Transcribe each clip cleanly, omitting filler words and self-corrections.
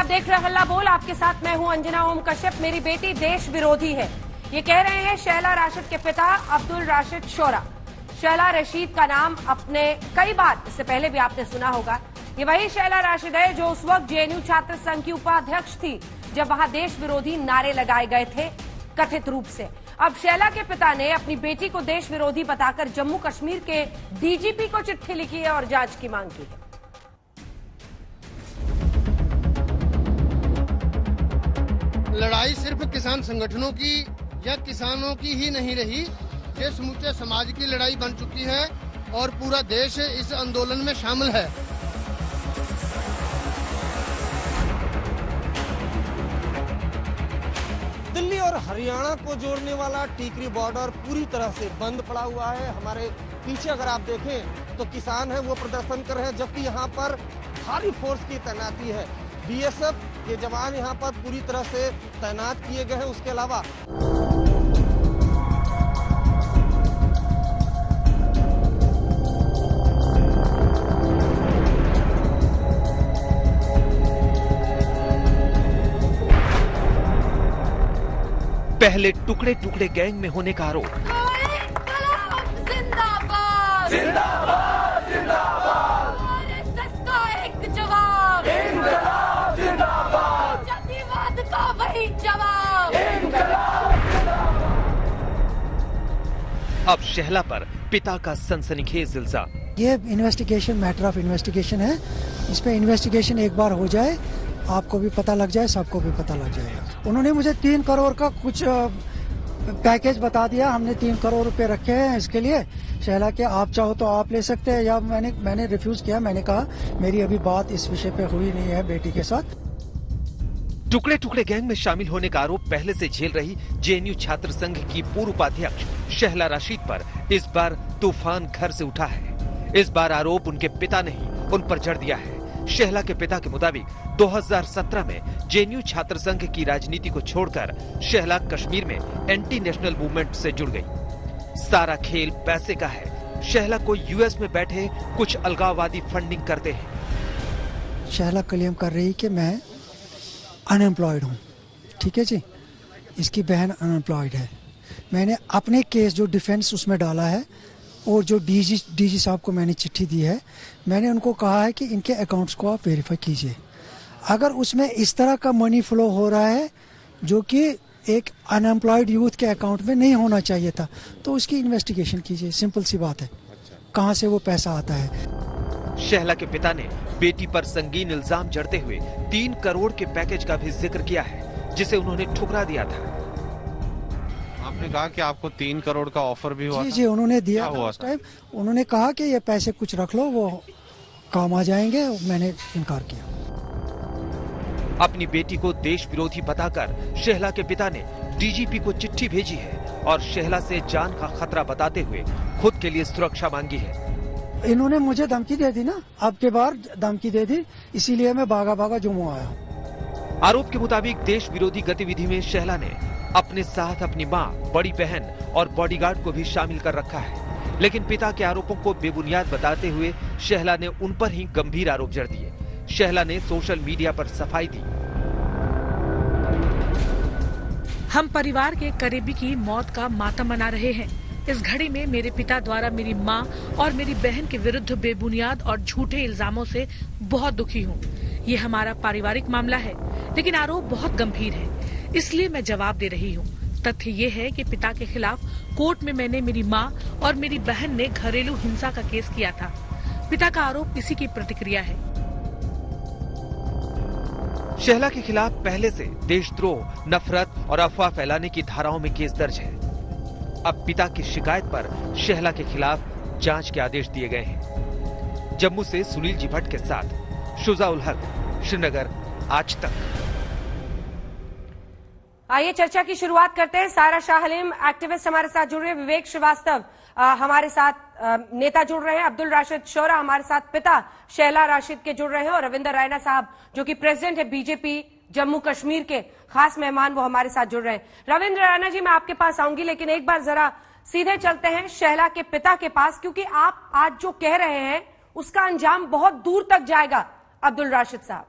आप देख रहे हैं हल्ला बोल। आपके साथ मैं हूं अंजना ओम कश्यप। मेरी बेटी देश विरोधी है, ये कह रहे हैं शैला राशिद के पिता अब्दुल राशिद शोरा। शैला रशीद का नाम अपने कई बार इससे पहले भी आपने सुना होगा। ये वही शैला राशिद है जो उस वक्त जेएनयू छात्र संघ की उपाध्यक्ष थी जब वहां देश विरोधी नारे लगाए गए थे कथित रूप से। अब शैला के पिता ने अपनी बेटी को देश विरोधी बताकर जम्मू कश्मीर के डीजीपी को चिट्ठी लिखी है और जांच की मांग की है। लड़ाई सिर्फ किसान संगठनों की या किसानों की ही नहीं रही, ये समूचे समाज की लड़ाई बन चुकी है और पूरा देश इस आंदोलन में शामिल है। दिल्ली और हरियाणा को जोड़ने वाला टीकरी बॉर्डर पूरी तरह से बंद पड़ा हुआ है। हमारे पीछे अगर आप देखें तो किसान है वो प्रदर्शन कर रहे हैं, जबकि यहाँ पर भारी फोर्स की तैनाती है। बीएसएफ के जवान यहाँ पर पूरी तरह से तैनात किए गए हैं। उसके अलावा पहले टुकड़े टुकड़े गैंग में होने का आरोप, जिंदाबाद जिंदाबाद जिंदाबाद, आरएसएस का एक जवाब, इंकलाब जिंदाबाद, जातिवाद का वही जवाब, इंकलाब जिंदाबाद। अब शहला पर पिता का सनसनीखेज इल्जाम। ये इन्वेस्टिगेशन मैटर ऑफ इन्वेस्टिगेशन है। इस पे इन्वेस्टिगेशन एक बार हो जाए, आपको भी पता लग जाए, सबको भी पता लग जाएगा। उन्होंने मुझे 3 करोड़ का कुछ पैकेज बता दिया। हमने 3 करोड़ रुपए रखे हैं इसके लिए। शैला के आप चाहो तो आप ले सकते हैं, या मैंने रिफ्यूज किया। मैंने कहा मेरी अभी बात इस विषय पे हुई नहीं है बेटी के साथ। टुकड़े टुकड़े गैंग में शामिल होने का आरोप पहले से झेल रही जेएनयू छात्र संघ की पूर्व उपाध्यक्ष शैला रशीद पर इस बार तूफान घर से उठा है। इस बार आरोप उनके पिता ने ही उन पर जड़ दिया है। शैला के पिता के मुताबिक 2017 में जेएनयू छात्र संघ की राजनीति को छोड़कर शैला कश्मीर में एंटी नेशनल मूवमेंट से जुड़ गई। सारा खेल पैसे का है। शैला को यूएस में बैठे कुछ अलगाववादी फंडिंग करते हैं। शैला क्लेम कर रही कि मैं अनएम्प्लॉयड हूँ, ठीक है जी। इसकी बहन अनएम्प्लॉयड है। मैंने अपने केस जो डिफेंस उसमें डाला है और जो डीजी साहब को मैंने चिट्ठी दी है, मैंने उनको कहा है कि इनके अकाउंट्स को आप वेरीफाई कीजिए। अगर उसमें इस तरह का मनी फ्लो हो रहा है जो कि एक अनएम्प्लॉयड यूथ के अकाउंट में नहीं होना चाहिए था, तो उसकी इन्वेस्टिगेशन कीजिए। सिंपल सी बात है। कहाँ से वो पैसा आता है। शैला के पिता ने बेटी पर संगीन इल्जाम जड़ते हुए 3 करोड़ के पैकेज का भी जिक्र किया है, जिसे उन्होंने ठुकरा दिया था। आपने कहा कि आपको 3 करोड़ का ऑफर भी हुआ। जी उन्होंने दिया था उस टाइम। उन्होंने कहा कि ये पैसे कुछ रख लो, वो काम आ जाएंगे। मैंने इनकार किया। अपनी बेटी को देश विरोधी बताकर शैला के पिता ने डीजीपी को चिट्ठी भेजी है और शैला से जान का खतरा बताते हुए खुद के लिए सुरक्षा मांगी है। इन्होंने मुझे धमकी दे दी ना, अब के बार धमकी दे दी, इसीलिए मैं भागा जम्मू आया। आरोप के मुताबिक देश विरोधी गतिविधि में शैला ने अपने साथ अपनी मां, बड़ी बहन और बॉडीगार्ड को भी शामिल कर रखा है। लेकिन पिता के आरोपों को बेबुनियाद बताते हुए शैला ने उन पर ही गंभीर आरोप जड़ दिए। शैला ने सोशल मीडिया पर सफाई दी। हम परिवार के करीबी की मौत का मातम मना रहे हैं। इस घड़ी में मेरे पिता द्वारा मेरी मां और मेरी बहन के विरुद्ध बेबुनियाद और झूठे इल्जामों से बहुत दुखी हूं। ये हमारा पारिवारिक मामला है, लेकिन आरोप बहुत गंभीर है, इसलिए मैं जवाब दे रही हूं। तथ्य ये है कि पिता के खिलाफ कोर्ट में मैंने मेरी मां और मेरी बहन ने घरेलू हिंसा का केस किया था। पिता का आरोप इसी की प्रतिक्रिया है। शैला के खिलाफ पहले से देशद्रोह, नफरत और अफवाह फैलाने की धाराओं में केस दर्ज है। अब पिता की शिकायत पर शैला के खिलाफ जांच के आदेश दिए गए हैं। जम्मू से सुनील जी भट्ट के साथ शुजा उल हक, श्रीनगर, आज तक। आइए चर्चा की शुरुआत करते हैं। सारा शाह हलीम एक्टिविस्ट हमारे साथ जुड़ रहे हैं, विवेक श्रीवास्तव हमारे साथ नेता जुड़ रहे हैं, अब्दुल राशिद शोरा हमारे साथ पिता शैला राशिद के जुड़ रहे हैं, और रविंदर रैना साहब जो कि प्रेसिडेंट है बीजेपी जम्मू कश्मीर के, खास मेहमान वो हमारे साथ जुड़ रहे हैं। रविंद्र रैना जी, मैं आपके पास आऊंगी, लेकिन एक बार जरा सीधे चलते हैं शैला के पिता के पास, क्योंकि आप आज जो कह रहे हैं उसका अंजाम बहुत दूर तक जाएगा। अब्दुल राशिद साहब,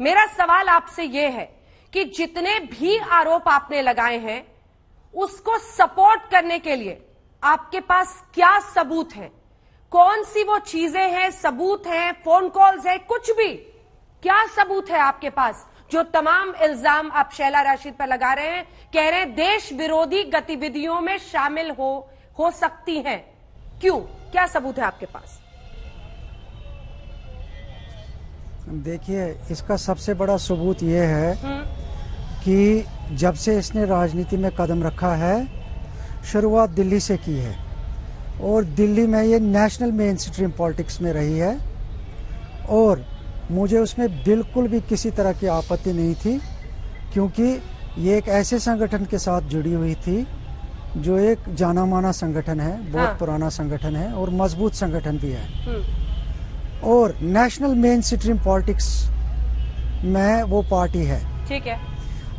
मेरा सवाल आपसे यह है कि जितने भी आरोप आपने लगाए हैं उसको सपोर्ट करने के लिए आपके पास क्या सबूत है? कौन सी वो चीजें हैं, सबूत हैं, फोन कॉल्स है, कुछ भी? क्या सबूत है आपके पास जो तमाम इल्जाम आप शैला राशिद पर लगा रहे हैं, कह रहे हैं देश विरोधी गतिविधियों में शामिल हो सकती हैं? क्यों, क्या सबूत है आपके पास? देखिए, इसका सबसे बड़ा सबूत ये है कि जब से इसने राजनीति में कदम रखा है, शुरुआत दिल्ली से की है और दिल्ली में ये नेशनल मेन स्ट्रीम पॉलिटिक्स में रही है और मुझे उसमें बिल्कुल भी किसी तरह की आपत्ति नहीं थी, क्योंकि ये एक ऐसे संगठन के साथ जुड़ी हुई थी जो एक जाना माना संगठन है, बहुत पुराना संगठन है और मजबूत संगठन भी है और नेशनल मेन स्ट्रीम पॉलिटिक्स में वो पार्टी है। ठीक है।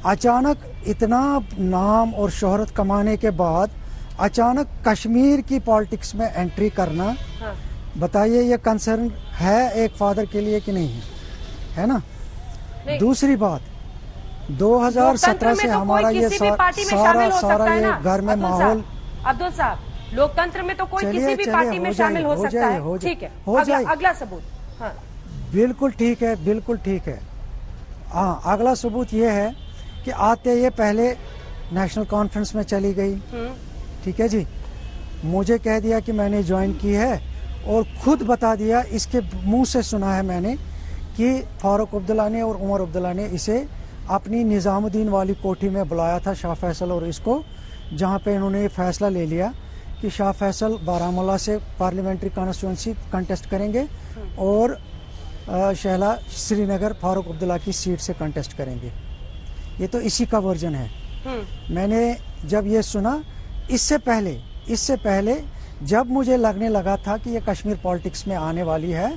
अचानक इतना नाम और शोहरत कमाने के बाद अचानक कश्मीर की पॉलिटिक्स में एंट्री करना, बताइए ये कंसर्न है एक फादर के लिए कि नहीं है? है ना? नहीं। दूसरी बात, 2017 से हमारा ये सारा ये घर में माहौल, अब्दुल साहब, लोकतंत्र में तो कोई किसी भी पार्टी में शामिल हो सकता है। ठीक है, हो जाए। अगला सबूत। हाँ। बिल्कुल ठीक है, बिल्कुल ठीक है। हाँ, अगला सबूत ये है कि आते ये पहले नेशनल कॉन्फ्रेंस में चली गई। ठीक है जी, मुझे कह दिया कि मैंने ज्वाइन की है और खुद बता दिया, इसके मुंह से सुना है मैंने कि फारूक अब्दुल्ला ने और उमर अब्दुल्ला ने इसे अपनी निजामुद्दीन वाली कोठी में बुलाया था, शाह फैसल और इसको, जहां पे इन्होंने ये फैसला ले लिया कि शाह फैसल बारामूला से पार्लियामेंट्री कॉन्स्टिट्यूंसी कंटेस्ट करेंगे और शहला श्रीनगर फारूक अब्दुल्ला की सीट से कंटेस्ट करेंगे। ये तो इसी का वर्जन है। मैंने जब ये सुना, इससे पहले जब मुझे लगने लगा था कि ये कश्मीर पॉलिटिक्स में आने वाली है,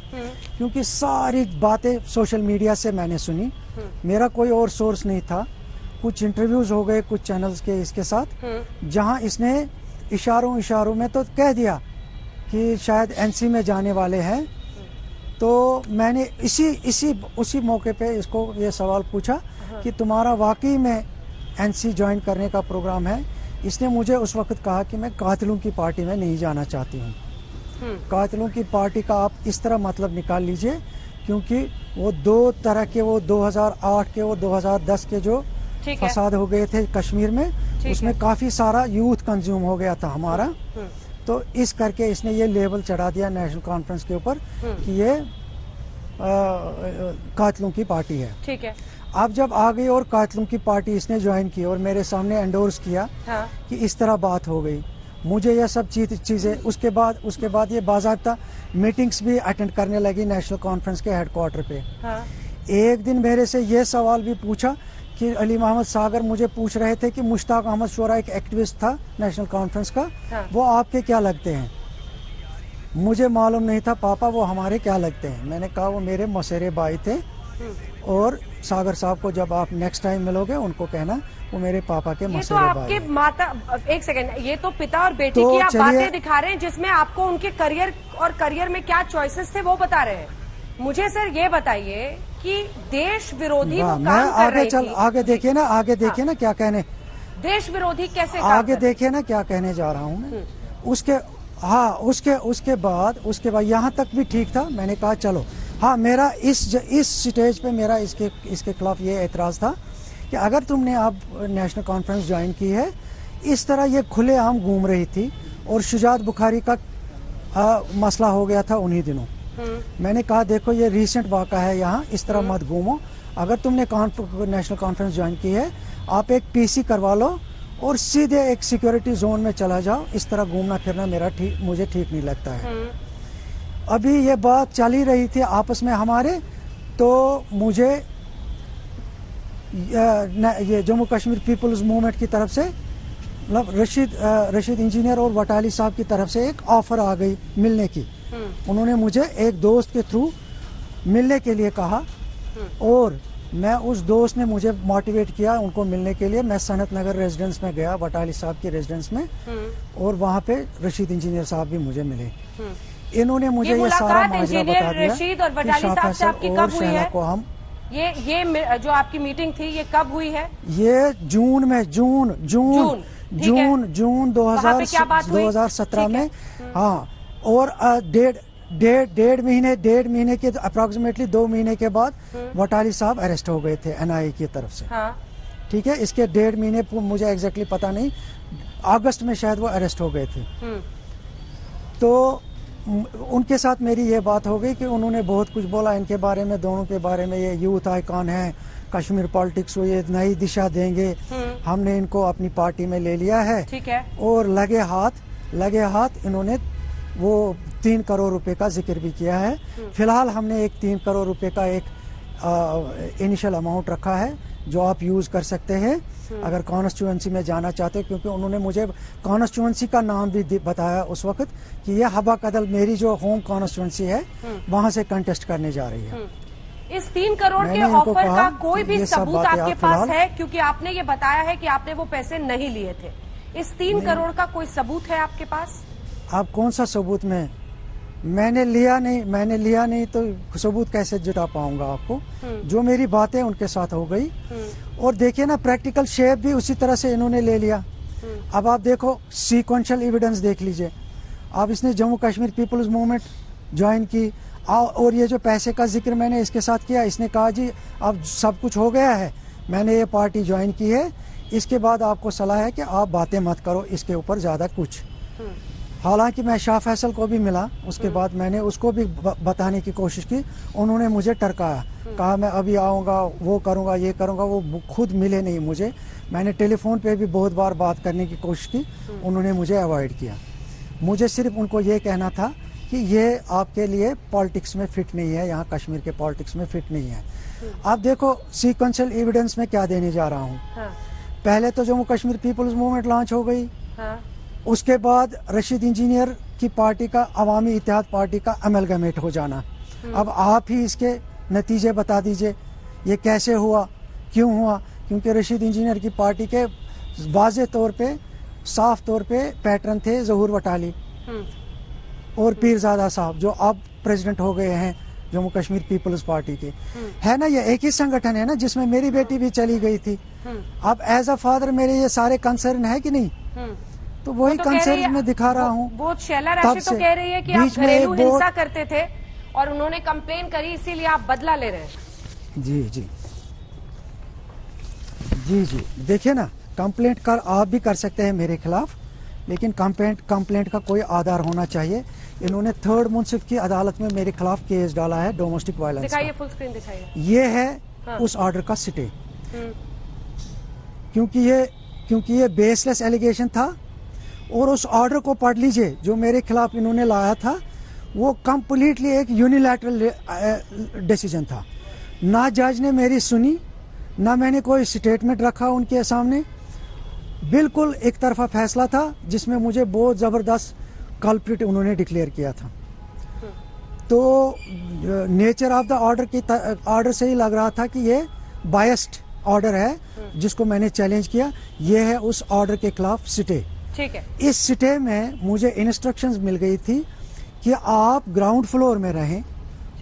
क्योंकि सारी बातें सोशल मीडिया से मैंने सुनी, मेरा कोई और सोर्स नहीं था, कुछ इंटरव्यूज हो गए कुछ चैनल्स के इसके साथ, जहां इसने इशारों में तो कह दिया कि शायद एनसी में जाने वाले हैं। तो मैंने उसी मौके पे इसको ये सवाल पूछा कि तुम्हारा वाकई में एनसी ज्वाइन करने का प्रोग्राम है? इसने मुझे उस वक्त कहा कि मैं कातिलों की पार्टी में नहीं जाना चाहती हूँ। कातिलों की पार्टी का आप इस तरह मतलब निकाल लीजिए, क्योंकि वो दो तरह के, वो 2008 के, वो 2010 के जो फसाद हो गए थे कश्मीर में, उसमें काफी सारा यूथ कंज्यूम हो गया था हमारा। तो इस करके इसने ये लेबल चढ़ा दिया नेशनल कॉन्फ्रेंस के ऊपर कि ये कातिलों की पार्टी है। ठीक है। अब जब आ गई और कातिलों की पार्टी इसने ज्वाइन की और मेरे सामने एंडोर्स किया कि इस तरह बात हो गई, मुझे यह सब चीजें उसके बाद ये बाज़ाब्ता मीटिंग्स भी अटेंड करने लगी नेशनल कॉन्फ्रेंस के हेडक्वार्टर पे। एक दिन मेरे से ये सवाल भी पूछा कि अली मोहम्मद सागर मुझे पूछ रहे थे कि मुश्ताक अहमद शोरा एक एक्टिविस्ट था नेशनल कॉन्फ्रेंस का, वो आपके क्या लगते हैं? मुझे मालूम नहीं था पापा वो हमारे क्या लगते हैं। मैंने कहा वो मेरे मौसेरे भाई थे और सागर साहब को जब आप नेक्स्ट टाइम मिलोगे उनको कहना वो मेरे पापा के मौसेरे भाई। ये तो आपके माता, एक सेकंड, ये तो पिता और बेटी की आप बातें दिखा रहे हैं जिसमें आपको उनके करियर में क्या चॉइसेस थे वो बता रहे हैं। मुझे सर ये बताइए कि देश विरोधी वो काम कर रही थी। आगे देखिए ना क्या कहने, देश विरोधी कैसे आगे देखिए ना क्या कहने जा रहा हूँ मैं। उसके बाद यहाँ तक भी ठीक था। मैंने कहा चलो, हाँ, मेरा इस स्टेज पे मेरा इसके खिलाफ ये एतराज था कि अगर तुमने अब नेशनल कॉन्फ्रेंस ज्वाइन की है, इस तरह ये खुलेआम घूम रही थी और शुजात बुखारी का मसला हो गया था उन्हीं दिनों। मैंने कहा देखो ये रीसेंट वाक़ा है, यहाँ इस तरह मत घूमो। अगर तुमने नेशनल कॉन्फ्रेंस ज्वाइन की है, आप एक पीसी करवा लो और सीधे एक सिक्योरिटी जोन में चला जाओ। इस तरह घूमना फिरना मुझे ठीक नहीं लगता है। अभी ये बात चल ही रही थी आपस में हमारे, तो मुझे ये जम्मू कश्मीर पीपल्स मूवमेंट की तरफ से, मतलब रशीद इंजीनियर और वटाली साहब की तरफ से एक ऑफर आ गई मिलने की। उन्होंने मुझे एक दोस्त के थ्रू मिलने के लिए कहा और मैं उस दोस्त ने मुझे मोटिवेट किया उनको मिलने के लिए। मैं सनत नगर रेजिडेंस में गया, वटाली साहब की रेजिडेंस में, और वहाँ पे रशीद इंजीनियर साहब भी मुझे मिले। इन्होंने मुझे ये सारा माजरा बता दिया रशीद और वटाली साहब से आपकी कब हुई है? को हम ये जो आपकी मीटिंग थी ये कब हुई है? ये जून में, जून 2017 में। हाँ, और डेढ़ महीने के अप्रोक्सीमेटली 2 महीने के बाद वटाली साहब अरेस्ट हो गए थे एनआईए की तरफ से। हाँ। ठीक है, इसके 1.5 महीने मुझे एग्जैक्टली पता नहीं, अगस्त में शायद वो अरेस्ट हो गए थे। तो उनके साथ मेरी ये बात हो गई कि उन्होंने बहुत कुछ बोला इनके बारे में, दोनों के बारे में। ये यूथ आइकॉन है, कश्मीर पॉलिटिक्स को ये नई दिशा देंगे, हमने इनको अपनी पार्टी में ले लिया है। ठीक है। और लगे हाथ इन्होंने वो 3 करोड़ रुपए का जिक्र भी किया है। फिलहाल हमने एक 3 करोड़ रुपए का एक इनिशियल अमाउंट रखा है जो आप यूज कर सकते हैं अगर कॉन्स्टिट्यूएंसी में जाना चाहते हैं, क्योंकि उन्होंने मुझे कॉन्स्टिट्यूएंसी का नाम भी बताया उस वक्त कि ये हबा कदल मेरी जो होम कॉन्स्टिट्यूएंसी है वहां से कंटेस्ट करने जा रही है। इस 3 करोड़ के ऑफर का कोई भी सबूत आपके पास है? क्योंकि आपने ये बताया है कि आपने वो पैसे नहीं लिए थे। इस 3 करोड़ का कोई सबूत है आपके पास? आप कौन सा सबूत में? मैंने लिया नहीं तो सबूत कैसे जुटा पाऊंगा आपको? जो मेरी बातें उनके साथ हो गई। और देखिए ना, प्रैक्टिकल शेप भी उसी तरह से इन्होंने ले लिया। अब आप देखो, सीक्वेंशियल एविडेंस देख लीजिए आप। इसने Jammu Kashmir people's movement join की, और ये जो पैसे का जिक्र मैंने इसके साथ किया, इसने कहा जी अब सब कुछ हो गया है, मैंने ये पार्टी ज्वाइन की है, इसके बाद आपको सलाह है कि आप बातें मत करो इसके ऊपर ज्यादा कुछ। हालांकि मैं शाह फैसल को भी मिला, उसके बाद मैंने उसको भी बताने की कोशिश की, उन्होंने मुझे टरकाया, कहा मैं अभी आऊँगा, वो करूँगा, ये करूँगा। वो खुद मिले नहीं मुझे, मैंने टेलीफोन पे भी बहुत बार बात करने की कोशिश की, उन्होंने मुझे अवॉइड किया। मुझे सिर्फ उनको ये कहना था कि ये आपके लिए पॉलिटिक्स में फिट नहीं है, यहाँ कश्मीर के पॉलिटिक्स में फिट नहीं है। आप देखो सीक्वेंशियल एविडेंस में क्या देने जा रहा हूँ। पहले तो Jammu Kashmir people's movement launch हो गई, उसके बाद रशीद इंजीनियर की पार्टी का अवामी इत्तेहाद पार्टी का अमलगमेट हो जाना। अब आप ही इसके नतीजे बता दीजिए, ये कैसे हुआ, क्यों हुआ? क्योंकि रशीद इंजीनियर की पार्टी के वाज़े तौर पे, साफ तौर पे पैटर्न थे ज़हूर वटाली और पीरजादा साहब, जो अब प्रेसिडेंट हो गए हैं जम्मू कश्मीर पीपल्स पार्टी के। है ना, ये एक ही संगठन है ना जिसमें मेरी बेटी भी चली गई थी। अब एज अ फादर मेरे ये सारे कंसर्न है कि नहीं? तो वही कंसर्न में दिखा रहा हूँ। वो शैला राशिद तो कह रही है कि आप घरेलू हिंसा करते थे और उन्होंने कंप्लेन करी, इसीलिए आप बदला ले रहे हैं। जी देखिए ना, कंप्लेंट आप भी कर सकते हैं मेरे खिलाफ, लेकिन कंप्लेंट का कोई आधार होना चाहिए। इन्होंने 3rd मुंसिफ की अदालत में मेरे खिलाफ केस डाला है डोमेस्टिक वायलेंस। दिखाइए, फुल स्क्रीन दिखाइए। ये है उस ऑर्डर का स्टे, क्योंकि ये बेसलेस एलिगेशन था। और उस ऑर्डर को पढ़ लीजिए जो मेरे खिलाफ इन्होंने लाया था, वो कंप्लीटली एक यूनिलैटरल डिसीजन था। ना जज ने मेरी सुनी, ना मैंने कोई स्टेटमेंट रखा उनके सामने, बिल्कुल एक तरफा फैसला था जिसमें मुझे बहुत जबरदस्त कल्प्रिट उन्होंने डिक्लेयर किया था। तो नेचर ऑफ द ऑर्डर से ही लग रहा था कि ये बायस्ड ऑर्डर है, जिसको मैंने चैलेंज किया। ये है उस ऑर्डर के खिलाफ स्टे। ठीक है। इस स्टे में मुझे इंस्ट्रक्शंस मिल गई थी कि आप ग्राउंड फ्लोर में रहें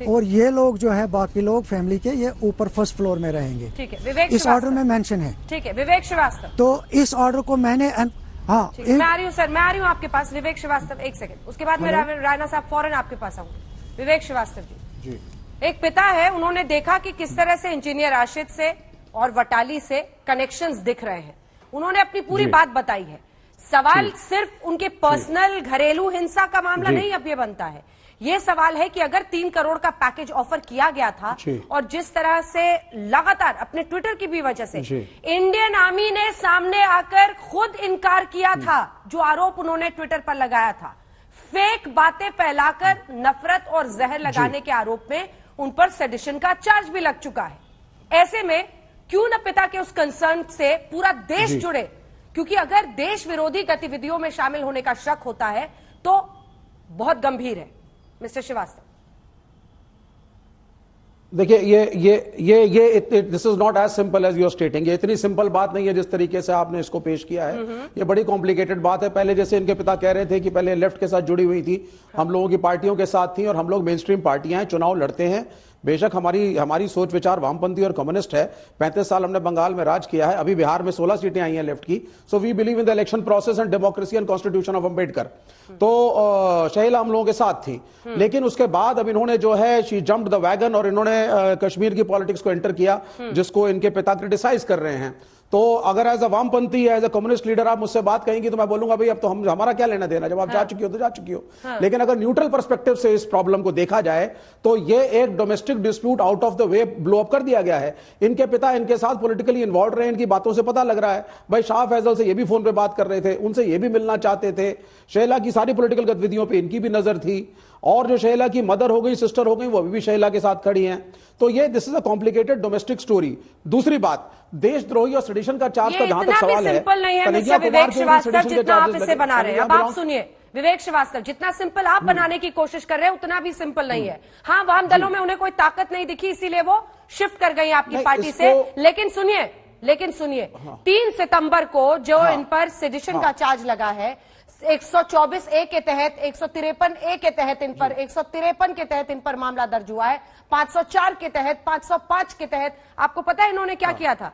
और ये लोग जो है बाकी लोग फैमिली के, ये ऊपर 1st फ्लोर में रहेंगे। ठीक है, विवेक इस ऑर्डर में मेंशन है। ठीक है, विवेक श्रीवास्तव। तो इस ऑर्डर को मैंने मैं आ रही हूँ सर, मैं आ रही हूँ आपके पास। विवेक श्रीवास्तव, एक सेकंड, उसके बाद मैं राणा साहब फौरन आपके पास आऊंगी। विवेक श्रीवास्तव जी, एक पिता है, उन्होंने देखा कि किस तरह से इंजीनियर राशिद से और वटाली से कनेक्शंस दिख रहे हैं। उन्होंने अपनी पूरी बात बताई है। सवाल सिर्फ उनके पर्सनल घरेलू हिंसा का मामला नहीं अब ये बनता है। ये सवाल है कि अगर 3 करोड़ का पैकेज ऑफर किया गया था और जिस तरह से लगातार अपने ट्विटर की भी वजह से इंडियन आर्मी ने सामने आकर खुद इनकार किया था, जो आरोप उन्होंने ट्विटर पर लगाया था, फेक बातें फैलाकर नफरत और जहर लगाने के आरोप में उन पर सेडिशन का चार्ज भी लग चुका है। ऐसे में क्यों न पिता के उस कंसर्न से पूरा देश जुड़े, क्योंकि अगर देश विरोधी गतिविधियों में शामिल होने का शक होता है तो बहुत गंभीर है। मिस्टर श्रीवास्तव, देखिए, ये this is not as simple as your stating. ये इतनी सिंपल बात नहीं है जिस तरीके से आपने इसको पेश किया है। ये बड़ी कॉम्प्लिकेटेड बात है। पहले जैसे इनके पिता कह रहे थे कि पहले लेफ्ट के साथ जुड़ी हुई थी, हम लोगों की पार्टियों के साथ थी और हम लोग मेन स्ट्रीम पार्टियां हैं, चुनाव लड़ते हैं, बेशक हमारी सोच विचार वामपंथी और कम्युनिस्ट है। 35 साल हमने बंगाल में राज किया है, अभी बिहार में 16 सीटें आई हैं लेफ्ट की। So we believe in the election process and democracy and constitution of Ambedkar. तो शहीला हम लोगों के साथ थी, लेकिन उसके बाद अब इन्होंने जो है शी जंप्ड द वैगन और इन्होंने कश्मीर की पॉलिटिक्स को एंटर किया, जिसको इनके पिता क्रिटिसाइज कर रहे हैं। तो अगर एज अ वामपंथी एज अ कम्युनिस्ट लीडर आप मुझसे बात कहेंगे तो मैं बोलूंगा भाई अब तो हमारा क्या लेना देना, जब आप जा चुकी हो तो जा चुकी हो। लेकिन अगर न्यूट्रल पर्सपेक्टिव से इस प्रॉब्लम को देखा जाए तो ये एक domestic dispute out of the way blow up कर दिया गया है। इनके पिता इनके साथ पॉलिटिकली इन्वॉल्व रहे, इनकी बातों से पता लग रहा है। भाई शाह फैजल से ये भी फोन पे बात कर रहे थे, उनसे ये भी मिलना चाहते थे। शैला की सारी पॉलिटिकल गतिविधियों पे इनकी भी नजर थी, और जो शैला की मदर हो गई, सिस्टर हो गई, वो अभी भी शैला के साथ खड़ी हैं। तो ये this is a complicated domestic story. दूसरी बात, देशद्रोही और सेडिशन का चार्ज का जहां तक सवाल है, सिंपल नहीं है मिस्टर विवेक श्रीवास्तव जितना आप इसे बना रहे हैं। अब आप सुनिए विवेक श्रीवास्तव, जितना सिंपल आप बनाने की कोशिश कर रहे हैं उतना भी सिंपल नहीं है। हाँ, वाम दलों में उन्हें कोई ताकत नहीं दिखी, इसीलिए वो शिफ्ट कर गई आपकी पार्टी से। लेकिन सुनिए 3 सितंबर को जो इन पर सेडिशन का चार्ज लगा है, 124 ए के तहत, 153 ए के तहत इन पर, 153 के तहत इन पर मामला दर्ज हुआ है, 504 के तहत, 505 के तहत। आपको पता है इन्होंने क्या किया था?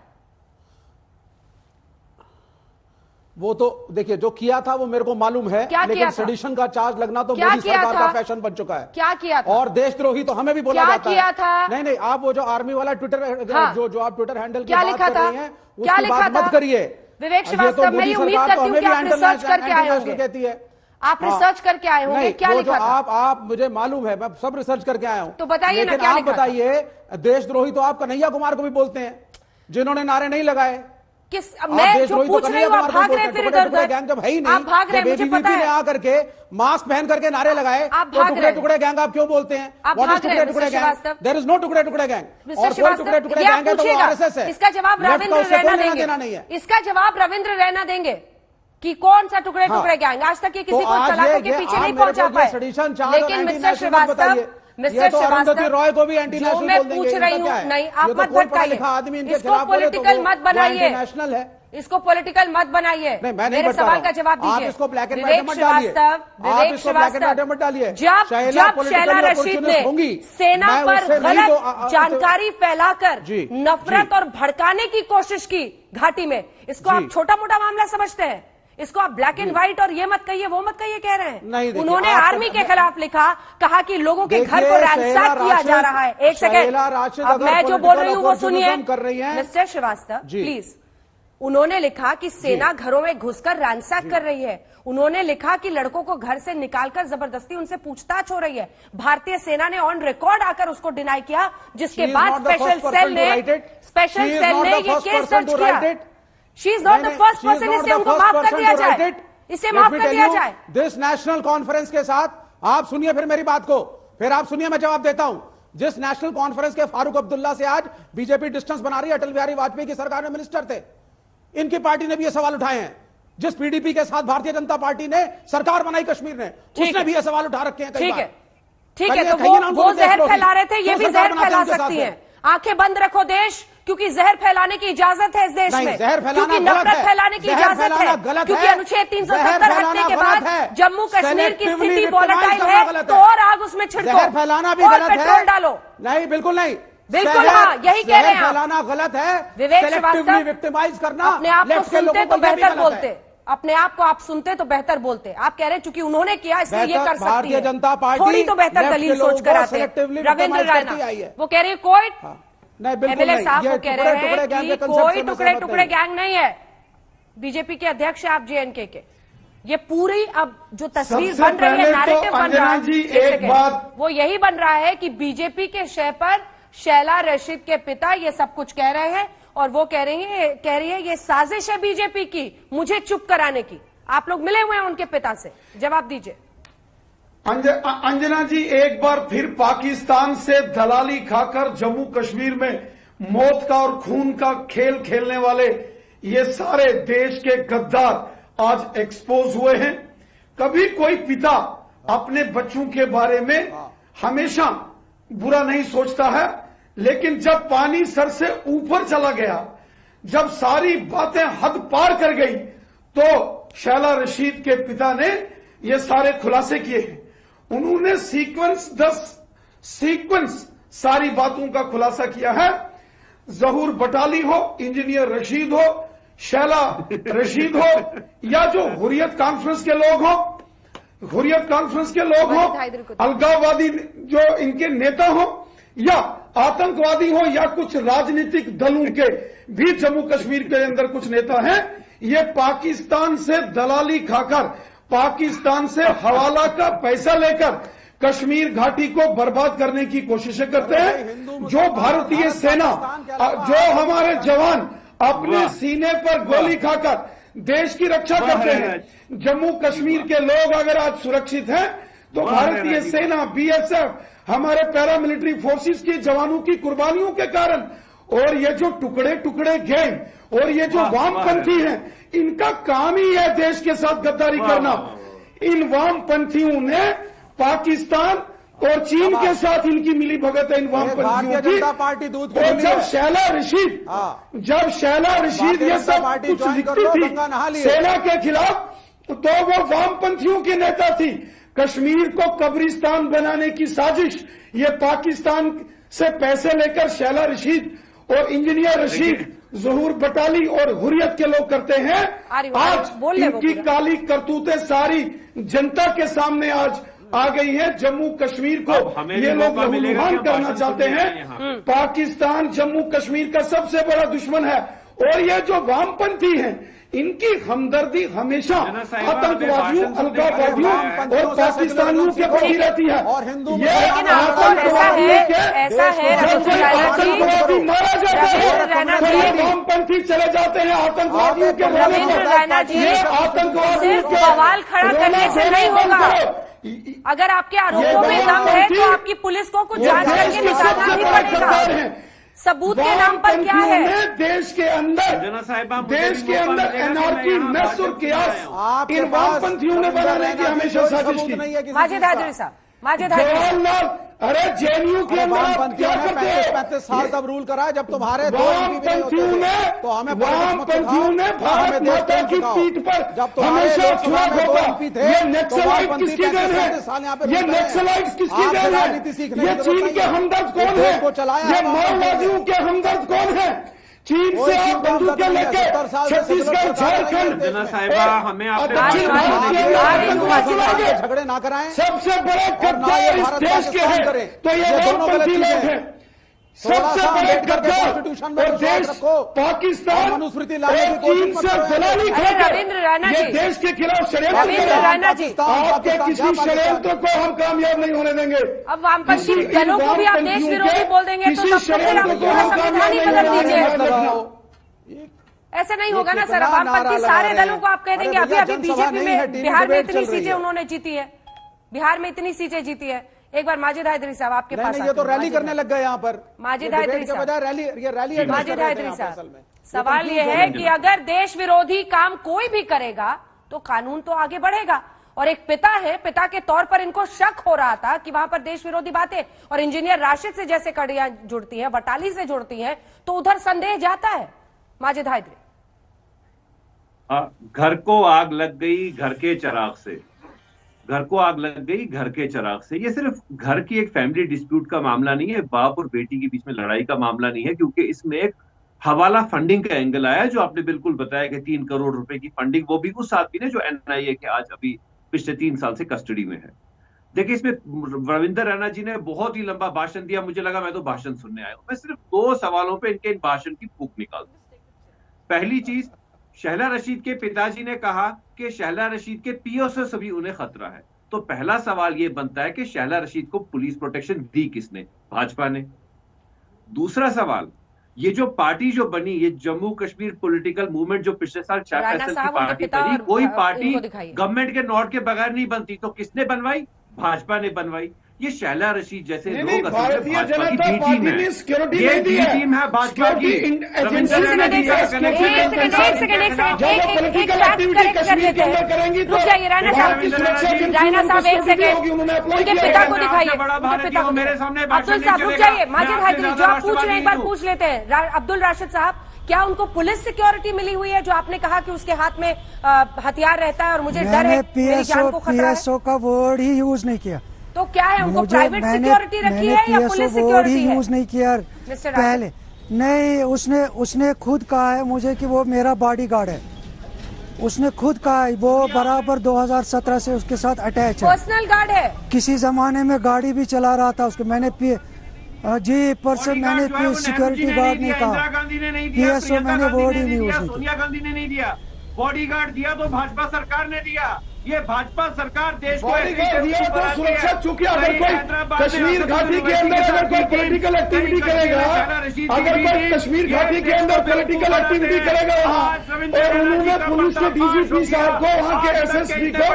वो तो देखिए जो किया था वो मेरे को मालूम है, लेकिन सेडिशन का चार्ज लगना तो मोदी सरकार का फैशन बन चुका है। क्या किया था? और देशद्रोही तो हमें भी बोला जाता है। क्या किया था? नहीं, आप वो जो आर्मी वाला ट्विटर जो आप ट्विटर हैंडल की बात कर रही हैं, क्या उसकी बात मत करिए विवेक श्रीवास्तव। मैं ये उम्मीद करती हूँ कि आप रिसर्च करके आए होंगे। कहती है आप रिसर्च करके आए होंगे, क्या लिखा था? आप मुझे मालूम है, मैं सब रिसर्च करके आया हूँ। तो बताइए ना, क्या आप बताइए। देशद्रोही तो आप कन्हैया कुमार को भी बोलते हैं, जिन्होंने नारे नहीं लगाए। मैं जो पूछ रही हूँ, आप भाग रहे फिर इधर उधर। गैंग जब है ही नहीं, आप भाग रहे, मुझे पता है। आकर के मास्क पहन करके नारे लगाए, तो टुकड़े टुकड़े गैंग आप क्यों बोलते हैं? आप भाग रहे टुकड़े गैंग, देयर इज नो टुकड़े टुकड़े गैंग। और कोई टुकड़े टुकड़े गैंग है तो वो आरएसएस है। इसका जवाब रविंद्र रैना देंगे। इसका जवाब रविंद्र रैना देंगे कि कौन सा टुकड़े टुकड़े गैंग। आज तक ये किसी को चला करके पीछे नहीं पहुंचा पाए। लेकिन मिस्टर श्रीवास्तव, रॉय को भी एंटी नेशनल मैं पूछ रही हूँ, नहीं आप मत भटकाइए, इसको पॉलिटिकल मत बनाइए, नेशनल है, इसको पॉलिटिकल मत बनाइए। मेरे सवाल का जवाब दीजिए। इसको ब्लैक एंड व्हाइट मत डालिए, विवेक श्रीवास्तव, जब शैला रशीद ने सेना पर गलत जानकारी फैलाकर नफरत और भड़काने की कोशिश की घाटी में, इसको आप छोटा मोटा मामला समझते हैं? इसको आप ब्लैक एंड व्हाइट और ये मत कहिए वो मत कहिए कह रहे हैं। उन्होंने आर्मी के खिलाफ लिखा, कहा कि लोगों के घर को रैंसैक किया जा रहा है। एक सेकेंड, अब मैं जो बोल रही हूँ वो सुनिए मिस्टर श्रीवास्तव प्लीज। उन्होंने लिखा कि सेना घरों में घुसकर रैंसैक कर रही है। उन्होंने लिखा कि लड़कों को घर से निकालकर जबरदस्ती उनसे पूछताछ हो रही है। भारतीय सेना ने ऑन रिकॉर्ड आकर उसको डिनाई किया, जिसके बाद स्पेशल सेल ने ये केस दर्ज किया। She is not the first person, इसे उनको माफ कर दिया जाए, इसे माफ कर दिया जाए। दिस नेशनल कॉन्फ्रेंस के साथ आप सुनिए फिर मेरी बात को, फिर आप सुनिए मैं जवाब देता हूं। जिस नेशनल कॉन्फ्रेंस के फारूक अब्दुल्ला से आज बीजेपी डिस्टेंस बना रही है, अटल बिहारी वाजपेयी की सरकार में मिनिस्टर थे, इनकी पार्टी ने भी ये सवाल उठाए हैं। जिस पीडीपी के साथ भारतीय जनता पार्टी ने सरकार बनाई कश्मीर में, उसने भी ये सवाल उठा रखे हैं। ठीक है, तो वो जहर फैला रहे थे, ये भी जहर फैला सकती है। आंखें बंद रखो देश, क्योंकि जहर फैलाने की इजाजत है इस देश में, क्योंकि नफरत फैलाने की इजाजत है, क्योंकि अनुच्छेद 370 हटने के बाद जम्मू कश्मीर की स्थिति वोलेटाइल है, तो और आग उसमें छिड़को और पेट्रोल डालो। नहीं, बिल्कुल नहीं, बिल्कुल हाँ, यही कह रहे हैं। फैलाना गलत है, विवेक श्रीवास्तव, विक्टिमाइज करना। अपने आप को सुनते तो बेहतर बोलते, अपने आप को आप सुनते तो बेहतर बोलते। आप कह रहे हैं चूंकि उन्होंने किया इसलिए ये कर सकती है। भारतीय जनता पार्टी थोड़ी तो बेहतर दलील सोच कर आते हैं। रविंद्र रैना वो कह रही है कोई एमएलए साहब वो कह रहे हैं कि कोई टुकड़े टुकड़े गैंग नहीं है। बीजेपी के अध्यक्ष आप जेएनके के, ये पूरी अब जो तस्वीर बन रही है, नैरेटिव बन रहा है, वो यही बन रहा है कि बीजेपी के शय पर शैला रशीद के पिता ये सब कुछ कह रहे हैं और वो कह रही है ये साजिश है बीजेपी की मुझे चुप कराने की। आप लोग मिले हुए हैं उनके पिता से, जवाब दीजिए। अंजना जी, एक बार फिर पाकिस्तान से दलाली खाकर जम्मू कश्मीर में मौत का और खून का खेल खेलने वाले ये सारे देश के गद्दार आज एक्सपोज हुए हैं। कभी कोई पिता अपने बच्चों के बारे में हमेशा बुरा नहीं सोचता है, लेकिन जब पानी सर से ऊपर चला गया, जब सारी बातें हद पार कर गई, तो शैला रशीद के पिता ने ये सारे खुलासे किए हैं। उन्होंने सीक्वेंस सारी बातों का खुलासा किया है। जहूर बटाली हो, इंजीनियर रशीद हो, शैला रशीद हो, या जो हुर्रियत कॉन्फ्रेंस के लोग हो, हुर्रियत कॉन्फ्रेंस के लोग हो, अलगाववादी जो इनके नेता हो, या आतंकवादी हो, या कुछ राजनीतिक दलों के भी जम्मू कश्मीर के अंदर कुछ नेता हैं, ये पाकिस्तान से दलाली खाकर, पाकिस्तान से हवाला का पैसा लेकर कश्मीर घाटी को बर्बाद करने की कोशिशें करते हैं। जो भारतीय सेना, जो हमारे जवान अपने सीने पर गोली खाकर देश की रक्षा करते हैं, जम्मू कश्मीर के लोग अगर आज सुरक्षित हैं तो भारतीय सेना, बीएसएफ, हमारे पैरामिलिट्री फोर्सेस के जवानों की कुर्बानियों के कारण। और ये जो टुकड़े टुकड़े गैंग और ये जो वामपंथी हैं, इनका काम ही है देश के साथ गद्दारी करना। इन वामपंथियों ने पाकिस्तान और चीन के साथ इनकी मिली भगत है, इन वामपंथियों की। पार्टी दूध और जब शैला रशीद ये सब कुछ लिखती थी सेना के खिलाफ, तो वो वामपंथियों की नेता थी। कश्मीर को कब्रिस्तान बनाने की साजिश ये पाकिस्तान से पैसे लेकर शैला रशीद और इंजीनियर रशीद, जहूर बटाली और हुर्रियत के लोग करते हैं। आज इनकी काली करतूतें सारी जनता के सामने आज आ गई है। जम्मू कश्मीर को ये लोग लहूलुहान करना चाहते हैं। पाकिस्तान जम्मू कश्मीर का सबसे बड़ा दुश्मन है। और ये जो वामपंथी हैं, इनकी हमदर्दी हमेशा आतंकवादियों, अलगाववादियों और पाकिस्तानियों के प्रति रहती है। और हिंदू ऐसा है आतंकवादी मारा जाता है, वामपंथी चले जाते हैं आतंकवादियों के। रविंद्र रैना जी, सिर्फ सवाल खड़ा करने से नहीं होगा। अगर आपके आरोपों में दम है तो आपकी पुलिस को कुछ जांच करके निकालना भी पड़ेगा। सबूत के नाम पर क्या है? देश के अंदर एनआरकी, नस और कियास इन वामपंथियों ने बनाने की हमेशा साजिश की। माजिद हैदरी साहब, माजिद हैदरी, अरे जेएनयू के अंदर क्या करते हैं? 35 साल तब रूल करा है, जब तुम्हारे वामपंथियों ने भारत माता की पीठ पर हमेशा छुआ होगा। ये नक्सलाइट किसकी देन है? ये नक्सलाइट किसकी देन है? ये चीन के हमदर्द कौन है? ये माओवादियों के हमदर्द कौन है? चीन से आप बंदूकें लेके छत्तीसगढ़, झारखंड, झगड़े ना कराएं। सबसे बड़े गद्दार इस देश के हैं तो ये वामपंथी लोग हैं। सबसे बड़े गद्दार और देश पाकिस्तान मनुस्मृति और चीन से दलाली खाकर रविंद्र रैना ये जी, देश के खिलाफ षड्यंत्र रविंद्र रैना जी, आपके किसी षड्यंत्र को हम कामयाब नहीं होने देंगे। अब वामपंथी दलों को भी आप देश विरोधी बोल देंगे तो तब तो फिर आप पूरा संविधान ही बदल दीजिए। ऐसे नहीं होगा ना सर। वामपंथी सारे दलों को आप कह देंगे। अभी अभी बीजेपी में बिहार में इतनी सीटें उन्होंने जीती है, बिहार में इतनी सीटें जीती है। एक बार माजिद हैदरी साहब आपके पास। ये तो रैली करने लग गए यहाँ पर। माजिद हैदरी साहब, रैली माजिद हैदरी साहब, सवाल ये है कि अगर देश विरोधी काम कोई भी करेगा तो कानून तो आगे बढ़ेगा। और एक पिता है, पिता के तौर पर इनको शक हो रहा था कि वहां पर देश विरोधी बातें और इंजीनियर राशिद से जैसे कड़ियां जुड़ती हैं, बटाली से जुड़ती हैं, तो उधर संदेह जाता है। माजिद हैदरी, घर को आग लग गई घर के चिराग से, घर को आग लग गई घर के चिराग से। ये सिर्फ घर की एक फैमिली डिस्प्यूट का मामला नहीं है, बाप और बेटी के बीच में लड़ाई का मामला नहीं है, क्योंकि इसमें एक हवाला फंडिंग का एंगल आया, जो आपने बिल्कुल बताया कि 3 करोड़ रुपए की फंडिंग, वो भी उस आदमी ने जो एनआईए के आज अभी पिछले 3 साल से कस्टडी में है। देखिए, इसमें रविंद्र रैना जी ने बहुत ही लंबा भाषण दिया। मुझे लगा मैं तो भाषण सुनने आया हूं। मैं सिर्फ 2 सवालों पर इनके इन भाषण की फूंक निकाल दूं। पहली चीज, शैला रशीद के पिताजी ने कहा कि शैला रशीद के पीओ से भी उन्हें खतरा है। तो पहला सवाल यह बनता है कि शैला रशीद को पुलिस प्रोटेक्शन दी किसने? भाजपा ने। दूसरा सवाल, ये जो पार्टी जो बनी, ये जम्मू कश्मीर पॉलिटिकल मूवमेंट जो पिछले साल 4 फैसल की पार्टी बनी, कोई पार्टी गवर्नमेंट के नोट के बगैर नहीं बनती। तो किसने बनवाई? भाजपा ने बनवाई। ये शैला रशीद जैसे लोग भारतीय जनता पार्टी ने सिक्योरिटी नहीं दी है। टीम है भाजपा की। रुक जाइए राणा साहब, एक सेकेंड, उनके पिता को दिखाइए, पिता को मेरे सामने। अब्दुल साहब रुक जाइए। माजिद हैदरी, जो आप पूछ रहे हैं एक बार पूछ लेते हैं। अब्दुल राशिद साहब, क्या उनको पुलिस सिक्योरिटी मिली हुई है? जो आपने कहा कि उसके हाथ में हथियार रहता है और मुझे डर है मेरी जान को खतरा है। पीएसओ का वर्ड ही यूज नहीं किया। तो क्या है, उनको मुझे प्राइवेट सिक्योरिटी रखी है या पुलिस सिक्योरिटी है? यूज नहीं किया पहले, नहीं, उसने खुद कहा है मुझे कि वो मेरा बॉडीगार्ड है। उसने खुद कहा है, वो बराबर 2017 से उसके साथ अटैच है, पर्सनल गार्ड है। किसी जमाने में गाड़ी भी चला रहा था उसको। मैंने जी परसों मैंने सिक्योरिटी गार्ड नहीं कहा, PSO मैंने वर्ड ही नहीं यूज किया। सोनिया गांधी ने नहीं दिया बॉडीगार्ड, दिया तो भाजपा सरकार ने दिया। ये भाजपा सरकार देश को सुरक्षा चूंकि अगर कोई कश्मीर घाटी के अंदर अगर कोई पॉलिटिकल एक्टिविटी करेगा, अगर कोई कश्मीर घाटी के अंदर पॉलिटिकल एक्टिविटी करेगा वहाँ, और उन्होंने पुलिस के DGP साहब को, वहाँ के SSP को,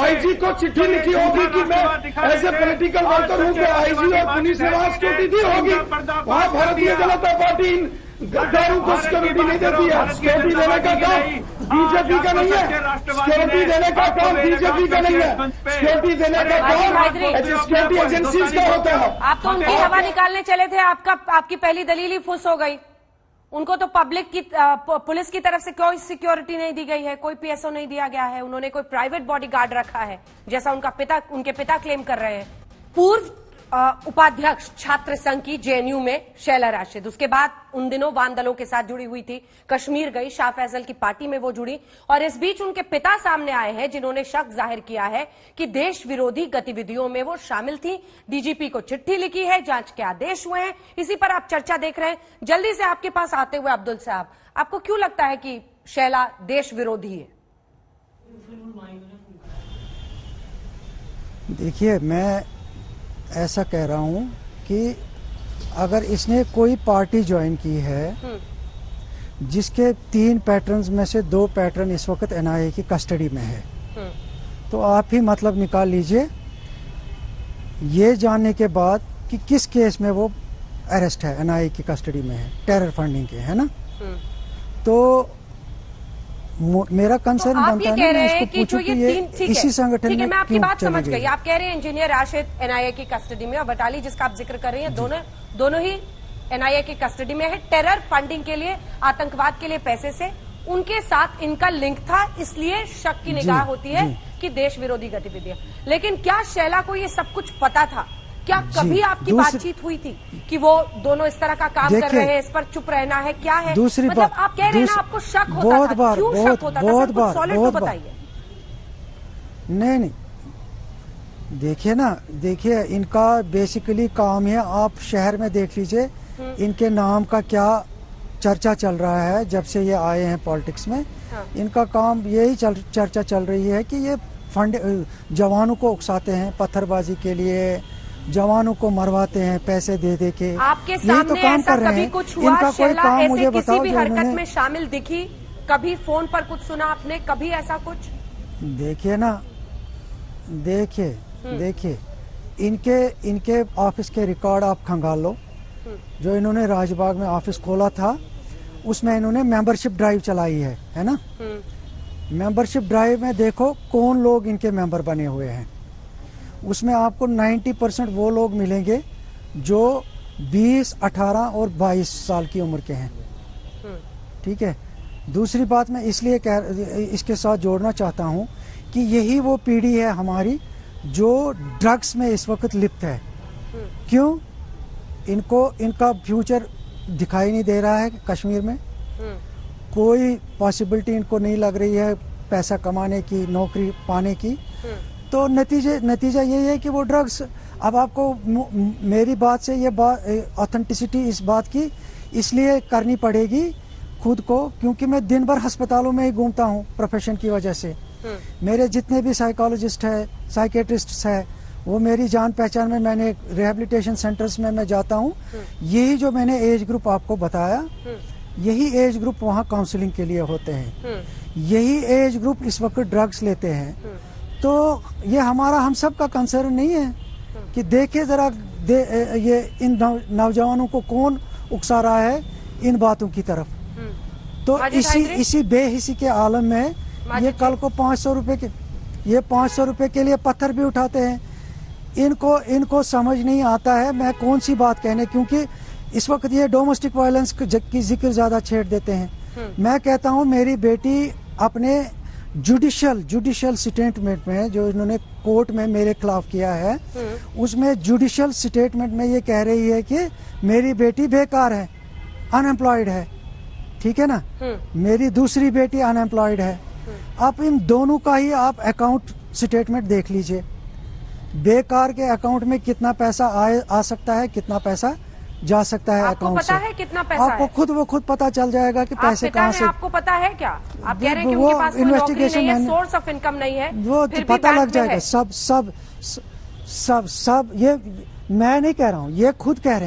IG को चिट्ठी लिखी होगी कि मैं ऐसे पॉलिटिकल वर्कर हूँ, तो IG और पुलिस ने वहाँ सिक्योरिटी दी होगी। वहाँ भारतीय जनता पार्टी गद्दारों को सिक्योरिटी नहीं देती है। सिक्योरिटी देने का काम बीजेपी का नहीं है, सिक्योरिटी देने का काम बीजेपी का नहीं है, सिक्योरिटी देने का काम सिक्योरिटी एजेंसीज का होता है। आप तो उनकी हवा निकालने चले थे, आपकी पहली दलील ही फुस हो गई। उनको तो पब्लिक की पुलिस की तरफ से कोई सिक्योरिटी नहीं दी गई है, कोई PSO नहीं दिया गया है, उन्होंने कोई प्राइवेट बॉडीगार्ड रखा है जैसा उनके पिता क्लेम कर रहे हैं। पूर्व उपाध्यक्ष छात्र संघ की JNU में शैला राशिद, उसके बाद उन दिनों वाम दलों के साथ जुड़ी हुई थी, कश्मीर गई, शाह फैसल की पार्टी में वो जुड़ी, और इस बीच उनके पिता सामने आए हैं जिन्होंने शक जाहिर किया है कि देश विरोधी गतिविधियों में वो शामिल थी। DGP को चिट्ठी लिखी है, जांच के आदेश हुए हैं, इसी पर आप चर्चा देख रहे हैं। जल्दी से आपके पास आते हुए अब्दुल साहब, आपको क्यों लगता है कि शैला देश विरोधी है? देखिए, मैं ऐसा कह रहा हूं कि अगर इसने कोई पार्टी ज्वाइन की है जिसके 3 पैटर्न्स में से 2 पैटर्न इस वक्त NIA की कस्टडी में है, तो आप ही मतलब निकाल लीजिए ये जानने के बाद कि किस केस में वो अरेस्ट है, NIA की कस्टडी में है, टेरर फंडिंग के, है ना। तो मेरा कंसर्न तो बनता है मैं इसको पूछूं कि ये इसी संगठन में मैं आपकी बात क्यों समझ चली गई। आप कह रहे हैं इंजीनियर राशिद NIA की कस्टडी में, और बटाली जिसका आप जिक्र कर रही हैं, दोनों ही NIA की कस्टडी में है। टेरर फंडिंग के लिए, आतंकवाद के लिए पैसे से उनके साथ इनका लिंक था, इसलिए शक की निगाह होती है कि देश विरोधी गतिविधियां। लेकिन क्या शैला को ये सब कुछ पता था? क्या कभी आपकी बातचीत हुई थी कि वो दोनों इस तरह का काम कर रहे हैं, इस पर चुप रहना है, क्या है? दूसरी मतलब बात, आप कह रहे हैं ना आपको शक होता था, क्यों शक होता था? सब कुछ सॉलिड तो बताइए। नहीं, देखिए ना, देखिए इनका बेसिकली काम है, आप शहर में देख लीजिए इनके नाम का क्या चर्चा चल रहा है जब से ये आए हैं पॉलिटिक्स में। इनका काम यही चर्चा चल रही है कि ये फंड जवानों को उकसाते हैं, पत्थरबाजी के लिए जवानों को मरवाते हैं पैसे दे के। आपके सामने तो काम ऐसा कर रहे कभी हैं। कुछ हुआ? इनका कोई काम मुझे किसी बताओ भी जो हरकत उन्होंने में शामिल दिखी? कभी फोन पर कुछ सुना आपने? कभी ऐसा कुछ? देखिए ना, देखिए इनके ऑफिस के रिकॉर्ड आप खंगाल लो। जो इन्होंने राजबाग में ऑफिस खोला था उसमें इन्होंने मेंबरशिप ड्राइव चलाई है ना। मेंबरशिप ड्राइव में देखो कौन लोग इनके मेंबर बने हुए हैं। उसमें आपको 90% वो लोग मिलेंगे जो 20, 18 और 22 साल की उम्र के हैं। ठीक है। दूसरी बात मैं इसलिए इसके साथ जोड़ना चाहता हूं कि यही वो पीढ़ी है हमारी जो ड्रग्स में इस वक्त लिप्त है। क्यों? इनका फ्यूचर दिखाई नहीं दे रहा है कश्मीर में। कोई पॉसिबिलिटी इनको नहीं लग रही है पैसा कमाने की, नौकरी पाने की। तो नतीजा यही है कि वो ड्रग्स। अब आपको मेरी बात से ये ऑथेंटिसिटी इस बात की इसलिए करनी पड़ेगी खुद को, क्योंकि मैं दिन भर अस्पतालों में ही घूमता हूँ प्रोफेशन की वजह से। मेरे जितने भी साइकोलॉजिस्ट है, साइकेट्रिस्ट है, वो मेरी जान पहचान में, मैंने रिहेबिलिटेशन सेंटर्स में मैं जाता हूँ। यही जो मैंने एज ग्रुप आपको बताया, यही एज ग्रुप वहाँ काउंसलिंग के लिए होते हैं। यही एज ग्रुप इस वक्त ड्रग्स लेते हैं। तो ये हमारा, हम सब का कंसर्न नहीं है कि देखे जरा ये इन नौजवानों को कौन उकसा रहा है इन बातों की तरफ। तो इसी बेहिसी के आलम में ये कल को 500 रुपए के लिए पत्थर भी उठाते हैं। इनको समझ नहीं आता है मैं कौन सी बात कहने, क्योंकि इस वक्त ये डोमेस्टिक वायलेंस की जिक्र ज्यादा छेड़ देते हैं। मैं कहता हूं मेरी बेटी अपने जुडिशियल स्टेटमेंट में जो इन्होंने कोर्ट में मेरे खिलाफ किया है, उसमें जुडिशियल स्टेटमेंट में ये कह रही है कि मेरी बेटी बेकार है, अनएम्प्लॉयड है, ठीक है ना, मेरी दूसरी बेटी अनएम्प्लॉयड है। अब इन दोनों का ही आप अकाउंट स्टेटमेंट देख लीजिए, बेकार के अकाउंट में कितना पैसा आ सकता है, कितना पैसा जा सकता है अकाउंट से। आपको पता है कितना पैसा आपको है? खुद पता चल जाएगा कि पैसे कहाँ से। आपको पता है क्या? आप कह रहे हैं कि उनके पास कोई नौकरी नहीं है, सोर्स ऑफ इनकम नहीं है, वो पता लग जाएगा। सब ये मैं नहीं कह रहा हूँ, ये खुद कह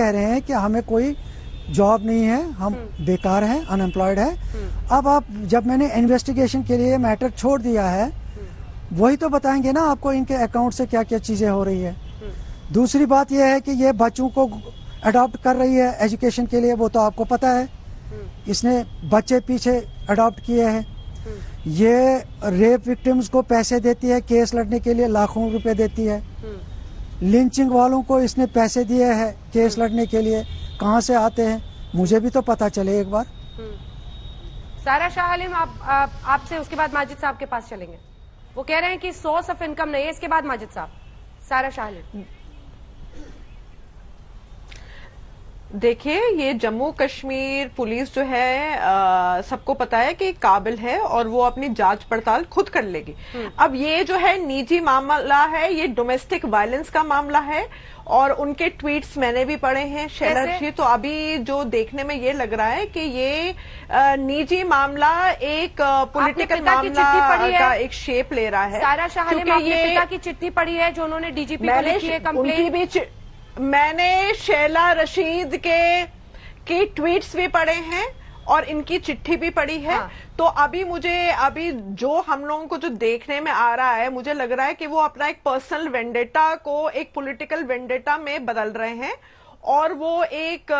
रहे हैं कि हमें कोई जॉब नहीं है, हम बेकार हैं, अनएम्प्लॉयड है। अब आप जब मैंने इन्वेस्टिगेशन के लिए मैटर छोड़ दिया है, वही तो बताएंगे ना आपको इनके अकाउंट से क्या क्या चीजें हो रही है। दूसरी बात यह है कि ये बच्चों को अडॉप्ट कर रही है एजुकेशन के लिए, वो तो आपको पता है, इसने बच्चे पीछे अडॉप्ट किए हैं। ये रेप विक्टिम्स को पैसे देती है, केस लड़ने के लिए लाखों रुपए देती है। लिंचिंग वालों को इसने पैसे दिए हैं केस लड़ने के लिए, कहाँ से आते हैं मुझे भी तो पता चले एक बार। सारा शाह आलिम आपसे उसके बाद माजिद साहब के पास चलेंगे। वो कह रहे हैं कि सोर्स ऑफ इनकम नहीं है, इसके बाद माजिद साहब। सारा शाह आलिम, देखिए, ये जम्मू कश्मीर पुलिस जो है सबको पता है कि काबिल है और वो अपनी जांच पड़ताल खुद कर लेगी। अब ये जो है निजी मामला है, ये डोमेस्टिक वायलेंस का मामला है और उनके ट्वीट्स मैंने भी पढ़े हैं शैला जी। तो अभी जो देखने में ये लग रहा है कि ये निजी मामला एक पॉलिटिकल मामला का एक शेप ले रहा है। सारा शाह आलिम, आपने पिता की चिट्ठी पढ़ी है जो उन्होंने डीजीपी को लिखी है कंप्लेंट? मैंने शैला रशीद के ट्वीट्स भी पढ़े हैं और इनकी चिट्ठी भी पढ़ी है। तो अभी जो हम लोगों को जो देखने में आ रहा है, मुझे लग रहा है कि वो अपना एक पर्सनल वेंडेटा को एक पॉलिटिकल वेंडेटा में बदल रहे हैं और वो एक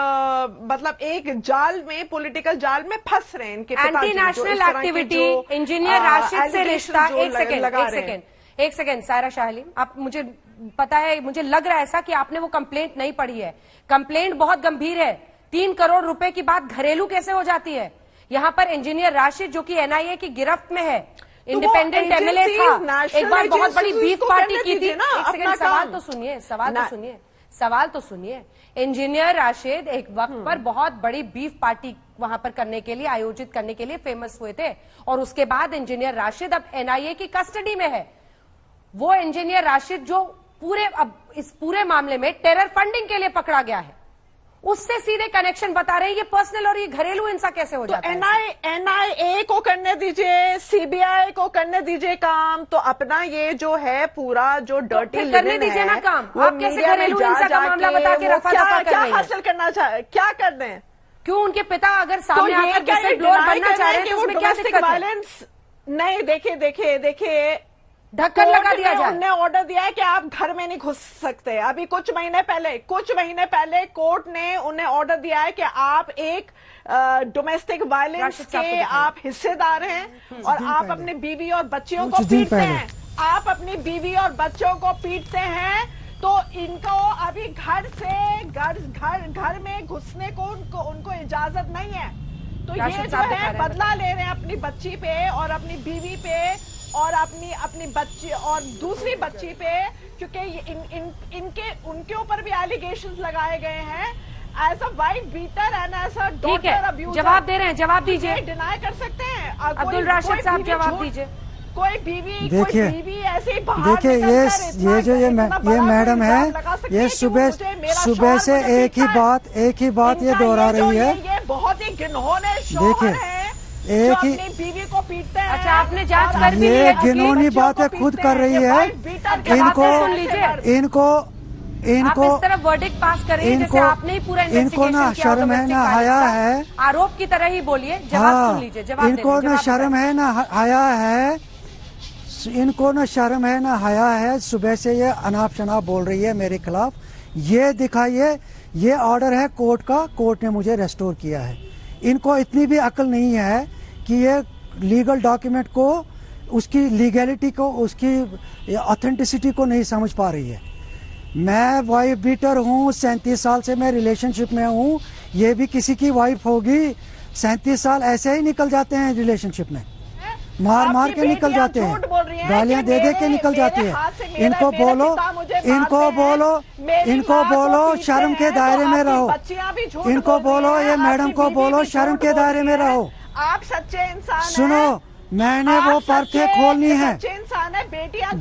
मतलब एक जाल में, पॉलिटिकल जाल में फंस रहे हैं। इनके anti national activity, engineer Rashid से रिश्ता। एक सेकेंड सारा शाह आलिम, आप मुझे पता है, मुझे लग रहा है ऐसा कि आपने वो कंप्लेंट नहीं पढ़ी है। कंप्लेंट बहुत गंभीर है। 3 करोड़ रुपए की बात घरेलू कैसे हो जाती है? यहाँ पर इंजीनियर राशिद जो कि एनआईए की गिरफ्त में है, इंडिपेंडेंट एमएलए था, एक बार बहुत बड़ी बीफ पार्टी की थी। एक सेकेंड, सवाल तो सुनिए। इंजीनियर राशिद एक वक्त पर बहुत बड़ी बीफ पार्टी वहां पर करने के लिए, आयोजित करने के लिए फेमस हुए थे और उसके बाद इंजीनियर राशिद अब एनआईए की कस्टडी में है। वो इंजीनियर राशिद जो इस पूरे मामले में टेरर फंडिंग के लिए पकड़ा गया है, उससे सीधे कनेक्शन बता रहे हैं। ये पर्सनल और ये घरेलू हिंसा कैसे हो जाता है? एनआईए को करने दीजिए, सीबीआई को करने दीजिए काम, तो अपना ये जो है पूरा जो डर्टी तो करने दीजिए ना काम। आप कैसे घरेलू हिंसा का मामला बता के रफा दफा कर रहे हैं? हासिल करना चाहे, क्या कर दें? क्यों उनके पिता अगर सामने आकर विसल ब्लोअर बनना चाह रहे हैं तो उसमें क्या दिक्कत है? नहीं, देखिए ढक्कन लगा दिया जाए। उन्होंने ऑर्डर दिया है कि आप घर में नहीं घुस सकते। अभी कुछ महीने पहले कोर्ट ने उन्हें ऑर्डर दिया है कि आप एक डोमेस्टिक वायलेंस के आप हिस्सेदार हैं और आप अपनी बीवी और बच्चियों को पीटते हैं। आप अपनी बीवी और बच्चों को पीटते हैं, तो इनको अभी घर में घुसने को उनको इजाजत नहीं है। तो ये जो है बदला ले रहे हैं अपनी बच्ची पे और अपनी बीवी पे और अपनी बच्ची और दूसरी बच्ची पे, क्योंकि उनके ऊपर भी एलिगेशंस लगाए गए हैं as a wife beater and as a daughter abuser. जवाब दे रहे हैं, जवाब दीजिए। डिनाई कर सकते हैं अब्दुल राशिद साहब, जवाब दीजिए। कोई बीवी ऐसी ये मैडम है, ये सुबह से एक ही बात ये दोहरा रही है। ये बहुत ही घिनौने शोहर है, एक ही बीवी को पीटते हैं। अच्छा, आपने जांच कर भी ये घिनौनी बातें खुद कर रही है। इनको इस तरह वर्डिक्ट पास कर रही है जैसे आपने ही पूरा इनको ना शर्म है ना हया है। आरोप की तरह ही बोलिए, जवाब सुन लीजिए। जवाब इनको ना शर्म है ना हया है, इनको ना शर्म है ना हया है। सुबह से ये अनाप शनाप बोल रही है मेरे खिलाफ। ये दिखाइए, ये ऑर्डर है कोर्ट का, कोर्ट ने मुझे रेस्टोर किया है। इनको इतनी भी अकल नहीं है कि ये लीगल डॉक्यूमेंट को, उसकी लीगैलिटी को, उसकी ऑथेंटिसिटी को नहीं समझ पा रही है। मैं वाइफ बीटर हूँ, 37 साल से मैं रिलेशनशिप में हूँ। ये भी किसी की वाइफ होगी। 37 साल ऐसे ही निकल जाते हैं रिलेशनशिप में। मार मार के निकल जाते हैं, गालियां दे दे के निकल जाती है। इनको बोलो शर्म के दायरे में रहो। इनको बोलो, ये मैडम को बोलो शर्म के दायरे में रहो। आप सच्चे इंसान सुनो, मैंने वो परतें खोलनी है।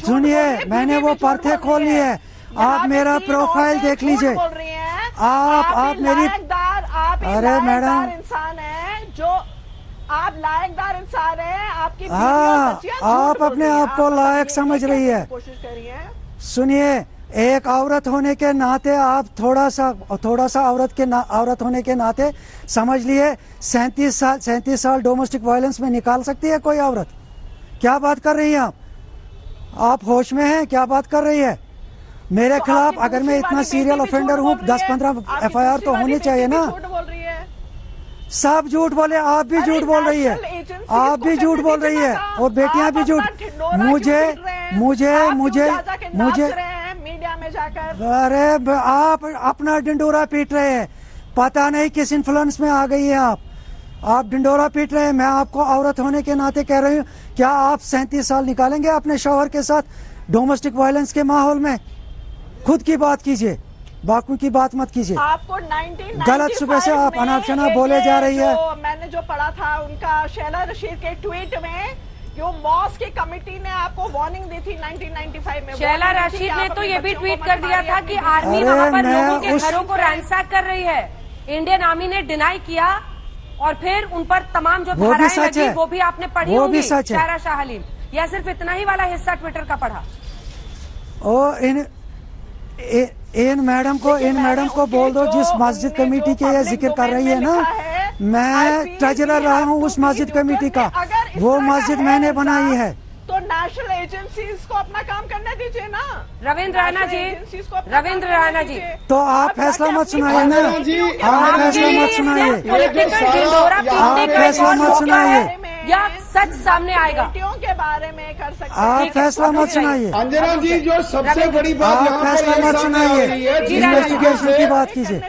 सुनिए, मैंने वो परतें खोलनी है। आप मेरा प्रोफाइल देख लीजिए। आप मेरी, अरे मैडम, इंसान है जो आप लायकदार इंसान है। आपकी आप अपने आप को लायक समझ रही है। कोशिश करिए। सुनिए, एक औरत होने के नाते आप थोड़ा सा औरत होने के नाते समझ लिए 37 साल डोमेस्टिक वायलेंस में निकाल सकती है कोई औरत? क्या बात कर रही हैं आप होश में हैं? क्या बात कर रही है मेरे खिलाफ? अगर मैं इतना सीरियल ऑफेंडर हूँ, 10-15 FIR तो होनी चाहिए ना। सब झूठ बोले, आप भी झूठ बोल रही है, आप भी झूठ बोल रही है, और बेटियां भी झूठ। मुझे मीडिया में जाकर, अरे आप अपना डिंडोरा पीट रहे हैं, पता नहीं किस इन्फ्लुएंस में आ गई है आप डिंडोरा पीट रहे हैं। मैं आपको औरत होने के नाते कह रही हूँ, क्या आप 37 साल निकालेंगे अपने शौहर के साथ डोमेस्टिक वायलेंस के माहौल में? खुद की बात कीजिए, बाकी की बात मत कीजिए। आपको 1995 गलत सुबह से आप अनाप शनाप बोले जा रही है। मैंने जो पढ़ा था उनका शैला रशीद के ट्वीट में, जो मॉस की कमेटी ने आपको वार्निंग दी थी 1995 में। शैला रशीद ने तो ये भी ट्वीट कर दिया था कि आर्मी वहां पर लोगों के घरों को रैंसैक कर रही है। इंडियन आर्मी ने डिनाई किया और फिर उन पर तमाम जो धाराएं लगी वो भी आपने पढ़ी होंगी, शायरा शाह हलीम। या सिर्फ इतना ही वाला हिस्सा ट्विटर का पढ़ा? इन मैडम को बोल दो, जिस मस्जिद कमेटी के ये जिक्र कर रही है ना, मैं ट्रेजरर रहा हूँ उस मस्जिद कमेटी का, वो मस्जिद मैंने बनाई है। तो नेशनल एजेंसीज को अपना काम करने दीजिए ना। रविंद्र राणा जी, तो आप फैसला मत सुनाइए ना, आप फैसला मत सुनाइए, आप फैसला मत सुनाइए, या सच सामने आएगा के बारे में कर सकते। आप फैसला मत सुनाइए अंजना जी, जो सबसे बड़ी बात, आप फैसला मत सुनाइए, इन्वेस्टिगेशन की बात कीजिए।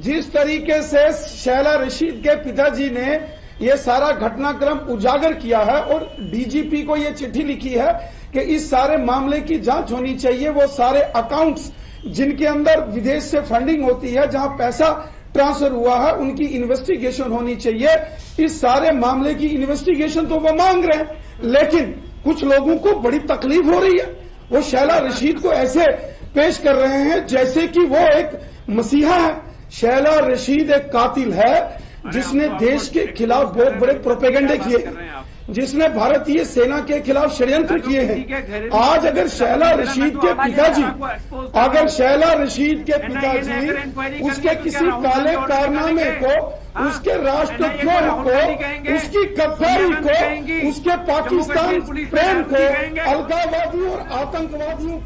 जिस तरीके से शैला रशीद के पिताजी ने ये सारा घटनाक्रम उजागर किया है और डीजीपी को ये चिट्ठी लिखी है कि इस सारे मामले की जांच होनी चाहिए, वो सारे अकाउंट्स जिनके अंदर विदेश से फंडिंग होती है, जहां पैसा ट्रांसफर हुआ है, उनकी इन्वेस्टिगेशन होनी चाहिए। इस सारे मामले की इन्वेस्टिगेशन तो वो मांग रहे हैं, लेकिन कुछ लोगों को बड़ी तकलीफ हो रही है। वो शैला रशीद को ऐसे पेश कर रहे हैं जैसे कि वो एक मसीहा है। शैला रशीद एक कातिल है जिसने देश के खिलाफ बहुत बड़े प्रोपेगेंडे किए, जिसने भारतीय सेना के खिलाफ षड्यंत्र किए हैं। आज अगर शैला रशीद के पिताजी उसके किसी काले कारनामे को, उसके राष्ट्रद्रोह को, उसकी गद्दारी को, उसके पाकिस्तान प्रेम को, अलगाववादियों और आतंकवादियों।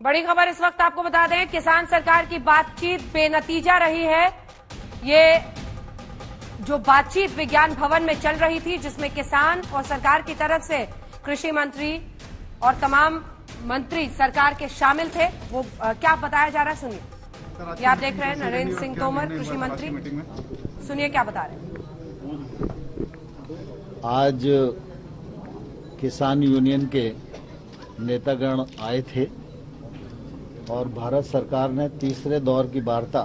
बड़ी खबर इस वक्त आपको बता दें, किसान सरकार की बातचीत बेनतीजा रही है। ये जो बातचीत विज्ञान भवन में चल रही थी, जिसमें किसान और सरकार की तरफ से कृषि मंत्री और तमाम मंत्री सरकार के शामिल थे, वो क्या बताया जा रहा है सुनिए। ये आप देख रहे हैं नरेंद्र सिंह तोमर, कृषि मंत्री, सुनिए क्या बता रहे हैं। आज किसान यूनियन के नेतागण आए थे और भारत सरकार ने तीसरे दौर की वार्ता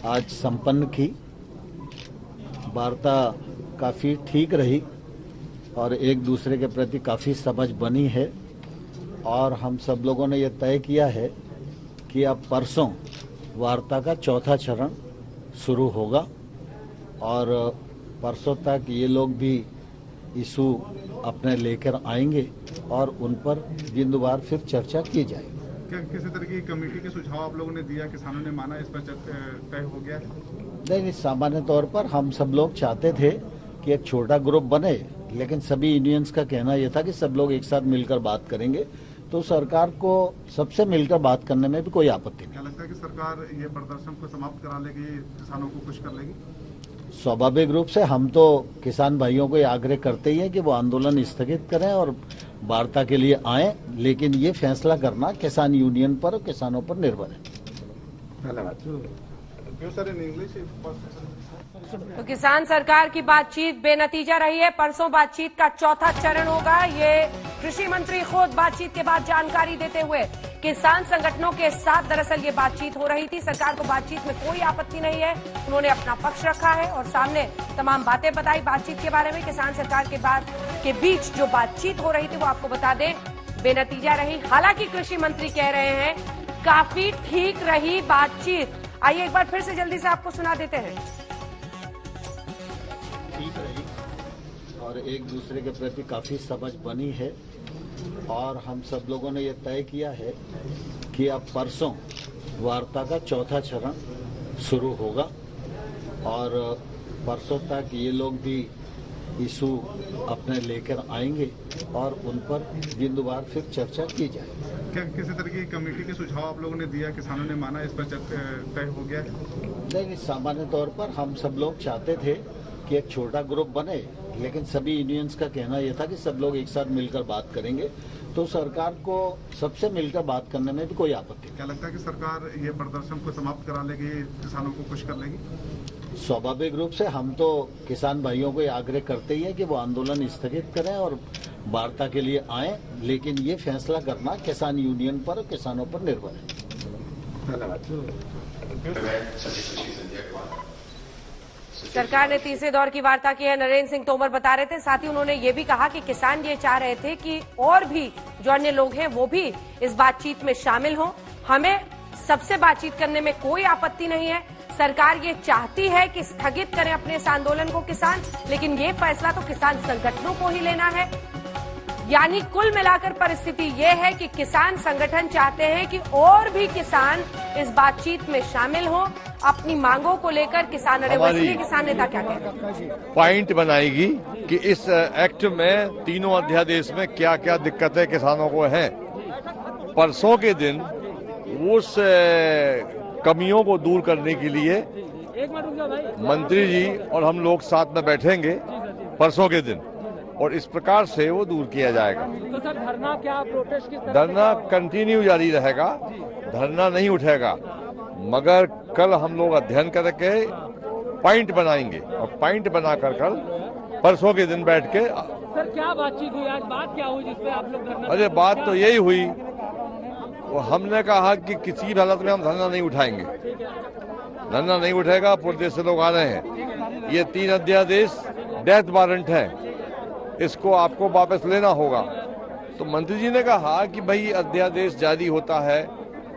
आज संपन्न की। वार्ता काफ़ी ठीक रही और एक दूसरे के प्रति काफ़ी समझ बनी है, और हम सब लोगों ने ये तय किया है कि अब परसों वार्ता का चौथा चरण शुरू होगा और परसों तक ये लोग भी इशू अपने लेकर आएंगे और उन पर जिंदवार फिर चर्चा की जाएगी। क्या किसी तरह की कमेटी के सुझाव आप लोगों ने दिया, किसानों ने माना, इस पर तय हो गया? नहीं, सामान्य तौर पर हम सब लोग चाहते थे कि एक छोटा ग्रुप बने, लेकिन सभी यूनियंस का कहना यह था कि सब लोग एक साथ मिलकर बात करेंगे, तो सरकार को सबसे मिलकर बात करने में भी कोई आपत्ति नहीं। क्या लगता है कि सरकार ये प्रदर्शन को समाप्त करा लेगी, किसानों को खुश कर लेगी? स्वाभाविक रूप से हम तो किसान भाइयों को ये आग्रह करते ही हैं कि वो आंदोलन स्थगित करें और वार्ता के लिए आएं, लेकिन ये फैसला करना किसान यूनियन पर और किसानों पर निर्भर है। धन्यवाद। तो किसान सरकार की बातचीत बेनतीजा रही है। परसों बातचीत का चौथा चरण होगा। ये कृषि मंत्री खुद बातचीत के बाद जानकारी देते हुए किसान संगठनों के साथ दरअसल ये बातचीत हो रही थी। सरकार को बातचीत में कोई आपत्ति नहीं है, उन्होंने अपना पक्ष रखा है और सामने तमाम बातें बताई बातचीत के बारे में। किसान सरकार के बीच जो बातचीत हो रही थी वो आपको बता दें बेनतीजा रही। हालांकि कृषि मंत्री कह रहे हैं काफी ठीक रही बातचीत। आइए एक बार फिर से जल्दी से आपको सुना देते हैं। ठीक रही और एक दूसरे के प्रति काफी समझ बनी है और हम सब लोगों ने ये तय किया है कि अब परसों वार्ता का चौथा चरण शुरू होगा और परसों तक ये लोग भी इशू अपने लेकर आएंगे और उन पर बिंदुवार फिर चर्चा की जाएगी। क्या किसी तरह की कमेटी के सुझाव आप लोगों ने दिया, किसानों ने माना, इस पर तय हो गया? नहीं, सामान्य तौर पर हम सब लोग चाहते थे कि एक छोटा ग्रुप बने, लेकिन सभी यूनियंस का कहना यह था कि सब लोग एक साथ मिलकर बात करेंगे, तो सरकार को सबसे मिलकर बात करने में भी कोई आपत्ति नहीं। क्या लगता है कि सरकार ये प्रदर्शन को समाप्त करा लेगी, किसानों को खुश कर लेगी? स्वाभाविक रूप से हम तो किसान भाइयों को आग्रह करते ही हैं कि वो आंदोलन स्थगित करें और वार्ता के लिए आएं, लेकिन ये फैसला करना किसान यूनियन पर और किसानों पर निर्भर है। सरकार ने तीसरे दौर की वार्ता की है, नरेंद्र सिंह तोमर बता रहे थे। साथ ही उन्होंने ये भी कहा कि किसान ये चाह रहे थे कि और भी जो अन्य लोग हैं वो भी इस बातचीत में शामिल हों। हमें सबसे बातचीत करने में कोई आपत्ति नहीं है। सरकार ये चाहती है कि स्थगित करें अपने इस आंदोलन को किसान, लेकिन ये फैसला तो किसान संगठनों को ही लेना है। यानी कुल मिलाकर परिस्थिति ये है कि किसान संगठन चाहते हैं कि और भी किसान इस बातचीत में शामिल हों, अपनी मांगों को लेकर किसान अड़े हुए। इसलिए किसान नेता क्या कहते हैं? पॉइंट बनाएगी कि इस एक्ट में तीनों अध्यादेश में क्या क्या दिक्कतें किसानों को हैं। परसों के दिन उस कमियों को दूर करने के लिए मंत्री जी और हम लोग साथ में बैठेंगे परसों के दिन और इस प्रकार से वो दूर किया जाएगा। तो सर धरना क्या प्रोटेस्ट किस तरह? धरना कंटिन्यू जारी रहेगा, धरना नहीं उठेगा, मगर कल हम लोग अध्ययन करके पॉइंट बनाएंगे और पॉइंट बनाकर कल परसों के दिन बैठ के। सर क्या बातचीत हुई आज, बात क्या हुई जिसपे आप लोग धरना? अरे बात तो यही हुई, वो हमने कहा कि किसी भी हालत में हम धरना नहीं उठाएंगे, धरना नहीं उठेगा। पूरे देश से लोग आ रहे हैं। ये 3 अध्यादेश डेथ वारंट है, इसको आपको वापस लेना होगा। तो मंत्री जी ने कहा कि भाई अध्यादेश जारी होता है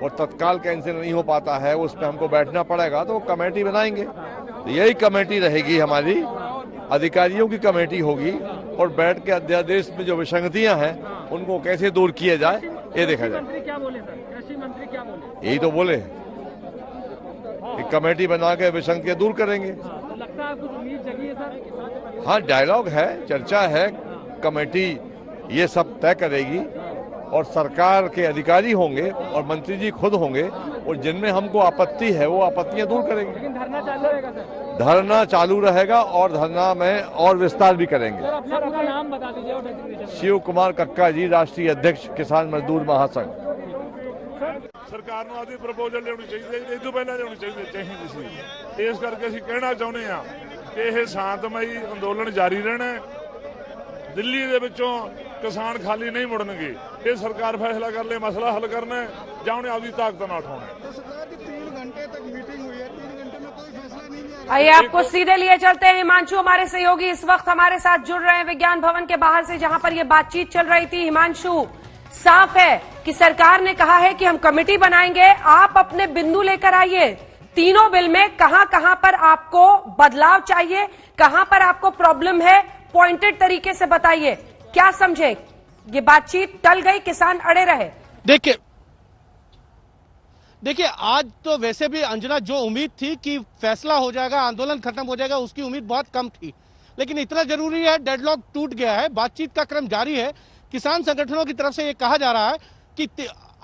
और तत्काल कैंसिल नहीं हो पाता है, उस पर हमको बैठना पड़ेगा, तो कमेटी बनाएंगे। तो यही कमेटी रहेगी हमारी, अधिकारियों की कमेटी होगी और बैठ के अध्यादेश में जो विसंगतियां हैं उनको कैसे दूर किया जाए ये देखा जाए। क्या बोले सर? कृषि मंत्री क्या बोले? यही तो बोले कि कमेटी बना के विसंगतियां दूर करेंगे। लगता है कुछ उम्मीद जगी है सर? हाँ, डायलॉग है, चर्चा है, कमेटी ये सब तय करेगी और सरकार के अधिकारी होंगे और मंत्री जी खुद होंगे और जिनमें हमको आपत्ति है वो आपत्तियां दूर करेंगे। लेकिन धरना चालू रहेगा सर? धरना चालू रहेगा और धरना में और विस्तार भी करेंगे। सर अपना नाम बता दीजिए। शिव कुमार कक्का जी, राष्ट्रीय अध्यक्ष किसान मजदूर महासंघ। सरकार ਨੂੰ ਆਦੀ ਪ੍ਰਪੋਜ਼ਲ ਲਿਆਉਣੀ ਚਾਹੀਦੀ ਹੈ, ਇਸ ਤੋਂ ਪਹਿਲਾਂ ਲਿਆਉਣੀ ਚਾਹੀਦੀ ਸੀ। ਇਸ ਕਰਕੇ ਅਸੀਂ ਕਹਿਣਾ ਚਾਹੁੰਦੇ ਹਾਂ ਕਿ ਇਹ ਸ਼ਾਂਤਮਈ ਅੰਦੋਲਨ ਜਾਰੀ ਰਹਿਣਾ ਹੈ। ਦਿੱਲੀ ਦੇ ਵਿੱਚੋਂ ਕਿਸਾਨ ਖਾਲੀ ਨਹੀਂ ਮੁੜਨਗੇ। ਇਹ ਸਰਕਾਰ ਫੈਸਲਾ ਕਰ ਲੇ ਮਸਲਾ ਹੱਲ ਕਰਨਾ ਹੈ ਜਾਂ ਉਹਨੇ ਆਪਦੀ ਤਾਕਤ ਨਾਲ ਉਠਾਉਣਾ ਹੈ। 3 घंटे तक मीटिंग हुई है, 3 घंटे में कोई फैसला नहीं लिया। आइए आपको सीधे लिए चलते हैं। हिमांशु हमारे सहयोगी इस वक्त हमारे साथ जुड़ रहे हैं विज्ञान भवन के बाहर से, जहां पर यह बातचीत चल रही थी। हिमांशु, साफ है कि सरकार ने कहा है कि हम कमेटी बनाएंगे, आप अपने बिंदु लेकर आइए। तीनों बिल में कहां कहां पर आपको बदलाव चाहिए, कहां पर आपको प्रॉब्लम है, पॉइंटेड तरीके से बताइए। क्या समझे, ये बातचीत टल गई, किसान अड़े रहे? देखिए आज तो वैसे भी अंजना जो उम्मीद थी कि फैसला हो जाएगा, आंदोलन खत्म हो जाएगा, उसकी उम्मीद बहुत कम थी। लेकिन इतना जरूरी है, डेडलॉक टूट गया है, बातचीत का क्रम जारी है। किसान संगठनों की तरफ से ये कहा जा रहा है कि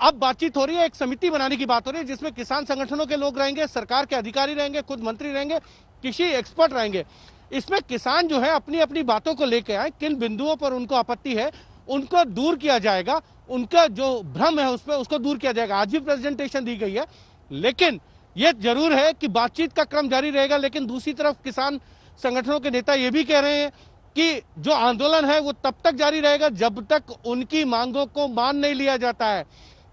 अब बातचीत हो रही है, एक समिति बनाने की बात हो रही है जिसमें किसान संगठनों के लोग रहेंगे, सरकार के अधिकारी रहेंगे, खुद मंत्री रहेंगे, कृषि एक्सपर्ट रहेंगे। इसमें किसान जो है अपनी अपनी बातों को लेकर आए, किन बिंदुओं पर उनको आपत्ति है उनको दूर किया जाएगा, उनका जो भ्रम है उसमें उसको दूर किया जाएगा। आज भी प्रेजेंटेशन दी गई है, लेकिन ये जरूर है कि बातचीत का क्रम जारी रहेगा, लेकिन दूसरी तरफ किसान संगठनों के नेता ये भी कह रहे हैं कि जो आंदोलन है वो तब तक जारी रहेगा जब तक उनकी मांगों को मान नहीं लिया जाता है।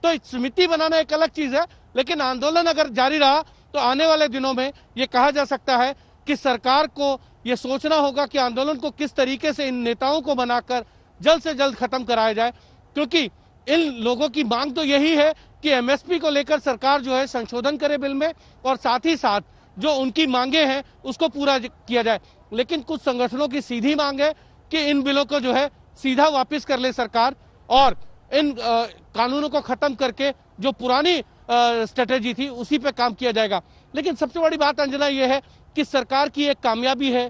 तो समिति बनाना एक अलग चीज है, लेकिन आंदोलन अगर जारी रहा तो आने वाले दिनों में ये कहा जा सकता है कि सरकार को ये सोचना होगा कि आंदोलन को किस तरीके से इन नेताओं को बनाकर जल्द से जल्द खत्म कराया जाए, क्योंकि इन लोगों की मांग तो यही है कि एमएसपी को लेकर सरकार जो है संशोधन करे बिल में, और साथ ही साथ जो उनकी मांगे हैं उसको पूरा किया जाए। लेकिन कुछ संगठनों की सीधी मांग है कि इन बिलों को जो है सीधा वापस कर ले सरकार, और इन कानूनों को खत्म करके जो पुरानी स्ट्रेटेजी थी उसी पे काम किया जाएगा। लेकिन सबसे बड़ी बात अंजना ये है कि सरकार की एक कामयाबी है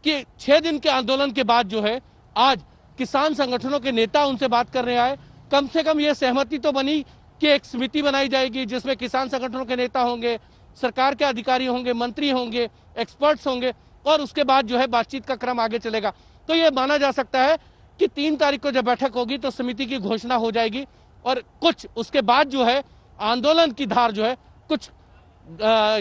कि 6 दिन के आंदोलन के बाद जो है आज किसान संगठनों के नेता उनसे बात करने आए। कम से कम ये सहमति तो बनी कि एक समिति बनाई जाएगी जिसमें किसान संगठनों के नेता होंगे, सरकार के अधिकारी होंगे, मंत्री होंगे, एक्सपर्ट्स होंगे, और उसके बाद जो है बातचीत का क्रम आगे चलेगा। तो ये माना जा सकता है कि 3 तारीख को जब बैठक होगी तो समिति की घोषणा हो जाएगी, और कुछ उसके बाद जो है आंदोलन की धार जो है कुछ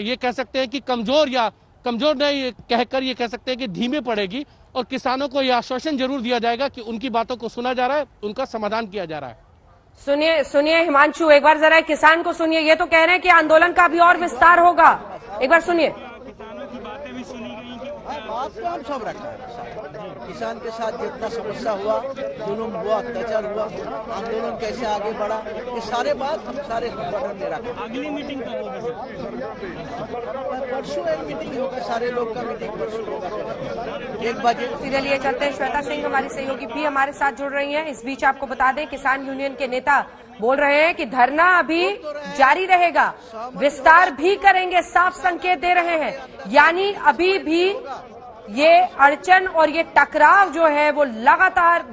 ये कह सकते हैं कि कमजोर नहीं कहकर ये कह सकते हैं कि धीमे पड़ेगी, और किसानों को यह आश्वासन जरूर दिया जाएगा कि उनकी बातों को सुना जा रहा है, उनका समाधान किया जा रहा है। सुनिए हिमांशु, एक बार जरा किसान को सुनिए। ये तो कह रहे हैं कि आंदोलन का भी और विस्तार होगा, एक बार सुनिए। बात तो हम सब रखा है, किसान के साथ जितना समस्या हुआ, जुल्म हुआ, अत्याचार हुआ, आंदोलन कैसे आगे बढ़ा, ये सारे बात हम सारे संगठन ने रखा। अगली मीटिंग कब होगी? परसों एक मीटिंग होगा, सारे लोग का मीटिंग परसों होगा 1 बजे। सीरियल ये चलते हैं, श्वेता सिंह हमारी सहयोगी भी हमारे साथ जुड़ रही हैं। इस बीच आपको बता दें किसान यूनियन के नेता बोल रहे हैं कि धरना अभी जारी रहेगा, विस्तार भी करेंगे, साफ संकेत दे रहे हैं। यानी अभी भी ये अड़चन और ये टकराव जो है वो लगातार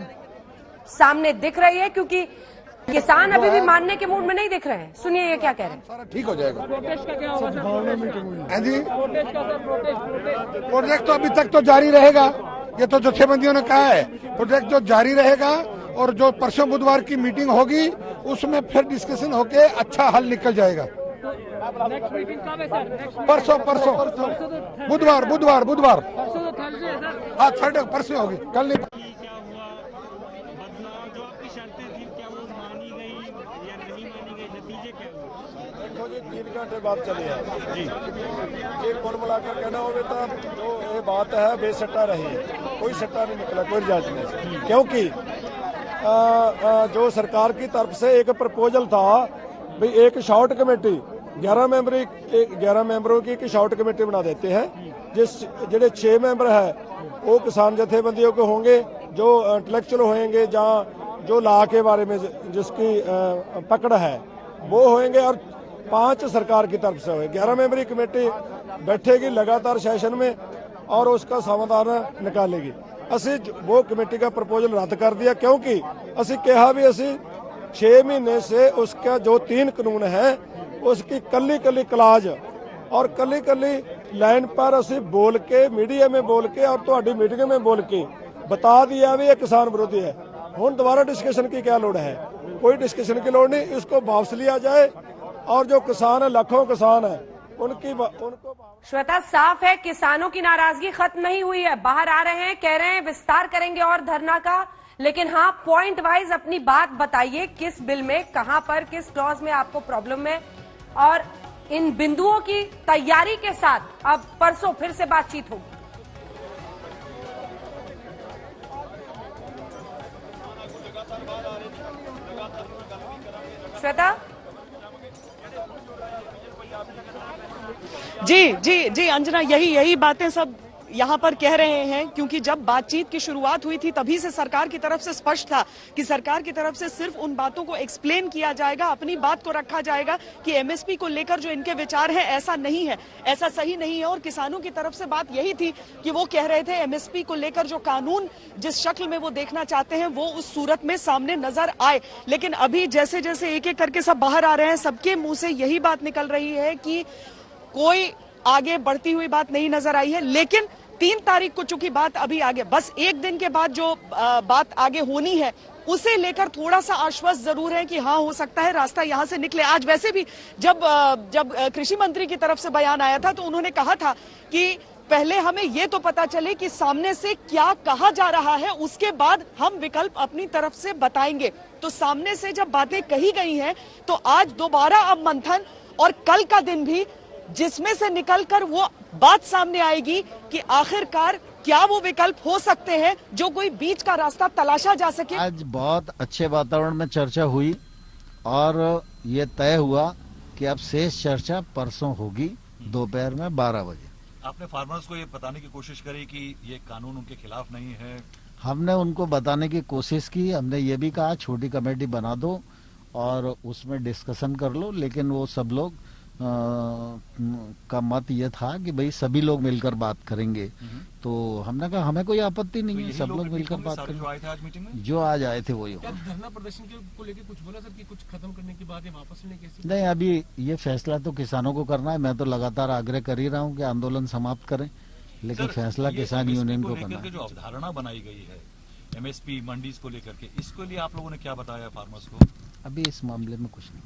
सामने दिख रही है, क्योंकि किसान अभी भी मानने के मूड में नहीं दिख रहे हैं। सुनिए ये क्या कह रहे हैं। ठीक हो जाएगा। प्रोटेस्ट का क्या होगा सर? जी प्रोटेस्ट का सर प्रोजेक्ट तो अभी तक तो जारी रहेगा, ये तो जत्थेबंदियों ने कहा है, प्रोजेक्ट जो जारी रहेगा, और जो परसों बुधवार की मीटिंग होगी उसमें फिर डिस्कशन होके अच्छा हल निकल जाएगा। नेक्स्ट मीटिंग कब है सर? परसों बुधवार परसों तो थर्सडे है सर। हाँ, थर्सडे परसों होगी, कल नहीं। देखो जी 3 घंटे बाद चले हैं जी, ये कुल मिलाकर कहना होगा तो जो ये बात है बेसट्टा रही है, कोई सट्टा नहीं निकला, कोई रिजल्ट नहीं, क्योंकि जो सरकार की तरफ से एक प्रपोजल था भाई एक शॉर्ट कमेटी 11 मेंबरों की एक शॉर्ट कमेटी बना देते हैं, जिसके 6 मेंबर है वो किसान जथेबंदियों के होंगे, जो इंटेलेक्चुअल होंगे, जहाँ जो लॉ के बारे में जिसकी पकड़ है वो होंगे, और 5 सरकार की तरफ से होंगे। 11 मेंबरी कमेटी बैठेगी लगातार सेशन में और उसका समाधान निकालेगी। ਅਸੀਂ वो कमेटी का प्रपोजल रद्द कर दिया, क्योंकि ਅਸੀਂ कहा भी 6 महीने से उसका जो 3 कानून है उसकी कली क्लाज और कली लाइन पर असी बोल के मीडिया में बोल के और तुहाडी मीटिंग में बोल के बता दिया भी ये किसान विरोधी है। हुण दोबारा डिस्कशन की क्या लोड़ है? कोई डिस्कशन की लोड़ नहीं, इसको वापस लिया जाए और जो किसान है, लाखों किसान है, उनको श्वेता, साफ है किसानों की नाराजगी खत्म नहीं हुई है, बाहर आ रहे हैं, कह रहे हैं विस्तार करेंगे और धरना का। लेकिन हाँ, पॉइंट वाइज अपनी बात बताइए, किस बिल में, कहां पर, किस क्लॉज में आपको प्रॉब्लम है, और इन बिंदुओं की तैयारी के साथ अब परसों फिर से बातचीत होगी। श्वेता जी अंजना, यही बातें सब यहाँ पर कह रहे हैं, क्योंकि जब बातचीत की शुरुआत हुई थी तभी से सरकार की तरफ से स्पष्ट था कि सरकार की तरफ से सिर्फ उन बातों को एक्सप्लेन किया जाएगा, अपनी बात को रखा जाएगा कि एमएसपी को लेकर जो इनके विचार है ऐसा नहीं है, ऐसा सही नहीं है। और किसानों की तरफ से बात यही थी कि वो कह रहे थे एमएसपी को लेकर जो कानून जिस शक्ल में वो देखना चाहते हैं वो उस सूरत में सामने नजर आए। लेकिन अभी जैसे जैसे एक एक करके सब बाहर आ रहे हैं, सबके मुंह से यही बात निकल रही है कि कोई आगे बढ़ती हुई बात नहीं नजर आई है। लेकिन 3 तारीख को चूंकि बात अभी आगे, बस एक दिन के बाद जो बात आगे होनी है उसे लेकर थोड़ा सा आश्वस्त जरूर है कि हाँ हो सकता है रास्ता यहां से निकले। आज वैसे भी जब कृषि मंत्री की तरफ से बयान आया था तो उन्होंने कहा था कि पहले हमें ये तो पता चले कि सामने से क्या कहा जा रहा है, उसके बाद हम विकल्प अपनी तरफ से बताएंगे। तो सामने से जब बातें कही गई हैं तो आज दोबारा अब मंथन और कल का दिन भी जिसमें से निकलकर वो बात सामने आएगी कि आखिरकार क्या वो विकल्प हो सकते हैं जो कोई बीच का रास्ता तलाशा जा सके। आज बहुत अच्छे वातावरण में चर्चा हुई और ये तय हुआ कि अब शेष चर्चा परसों होगी दोपहर में 12 बजे। आपने फार्मर्स को ये बताने की कोशिश करी कि ये कानून उनके खिलाफ नहीं है? हमने उनको बताने की कोशिश की। हमने ये भी कहा छोटी कमेटी बना दो और उसमें डिस्कशन कर लो, लेकिन वो सब लोग का मत ये था कि भाई सभी लोग मिलकर बात करेंगे। तो हमने कहा हमें कोई आपत्ति नहीं है, सब लोग मिलकर बात करेंगे। जो आए थे आज मीटिंग में, जो आज आए थे वही। धरना प्रदर्शन को लेकर कुछ बोला सर कि कुछ खत्म करने के बाद वापस लेने के? नहीं, अभी ये फैसला तो किसानों को करना है। मैं तो लगातार आग्रह कर ही रहा हूँ कि आंदोलन समाप्त करें, लेकिन फैसला किसान यूनियन को करना है। जो अवधारणा बनाई गई है MSP मंडीज को लेकर के, इसके लिए आप लोगों ने क्या बताया फार्मर्स को? अभी इस मामले में कुछ नहीं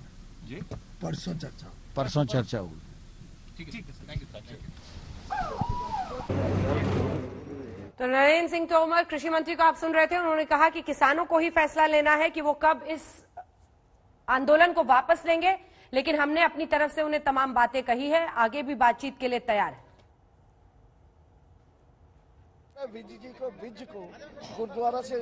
जी, परसों चर्चा होगी। ठीक है सर, थैंक यू। तो नरेंद्र सिंह तोमर कृषि मंत्री को आप सुन रहे थे, उन्होंने कहा कि किसानों को ही फैसला लेना है कि वो कब इस आंदोलन को वापस लेंगे, लेकिन हमने अपनी तरफ से उन्हें तमाम बातें कही है, आगे भी बातचीत के लिए तैयार है। विज को गुरुद्वारा से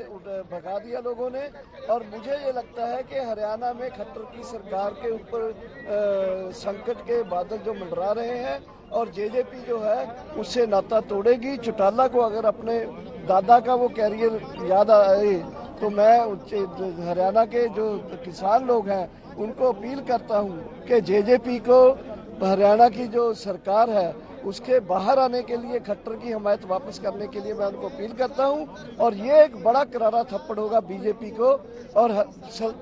भगा दिया लोगों ने, और मुझे ये लगता है कि हरियाणा में खट्टर की सरकार के ऊपर संकट के बादल जो मंडरा रहे हैं, और जेजेपी जो है उससे नाता तोड़ेगी। चौटाला को अगर अपने दादा का वो कैरियर याद आए तो मैं हरियाणा के जो किसान लोग हैं उनको अपील करता हूँ कि जेजेपी को हरियाणा की जो सरकार है उसके बाहर आने के लिए, खट्टर की हमायत वापस करने के लिए मैं उनको अपील करता हूं। और ये एक बड़ा करारा थप्पड़ होगा बीजेपी को, और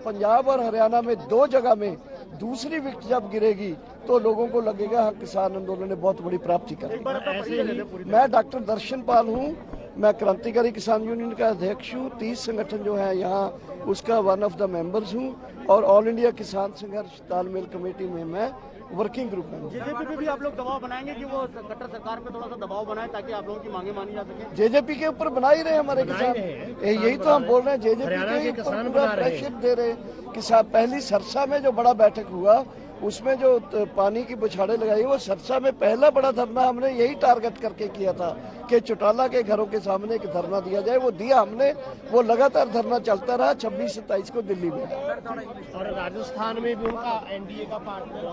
पंजाब और हरियाणा में 2 जगह में दूसरी विकेट जब गिरेगी तो लोगों को लगेगा हाँ किसान आंदोलन ने बहुत बड़ी प्राप्ति कर। मैं डॉक्टर दर्शन पाल हूँ, मैं क्रांतिकारी किसान यूनियन का अध्यक्ष हूँ। 30 संगठन जो है यहाँ उसका वन ऑफ द मेंबर्स हूँ, और ऑल इंडिया किसान संघर्ष तालमेल कमेटी में मैं वर्किंग ग्रुप में। जेजेपी पे भी आप लोग दबाव बनाएंगे कि वो कट्टर सरकार पे थोड़ा सा दबाव बनाए ताकि आप लोगों की मांगे मानी जा सके? जेजेपी के ऊपर बना ही रहे हमारे किसान, यही तो हम बोल रहे हैं। जेजेपी के ऊपर पूरा प्रेशर दे रहे किसान। पहली सरसा में जो बड़ा बैठक हुआ उसमें जो पानी की बुछाड़े लगाई, वो सरसा में पहला बड़ा धरना हमने यही टारगेट करके किया था कि चौटाला के घरों के सामने एक धरना दिया जाए। वो दिया हमने, वो लगातार धरना चलता रहा 26-27 को दिल्ली में। और राजस्थान में भी उनका एनडीए का पार्टनर।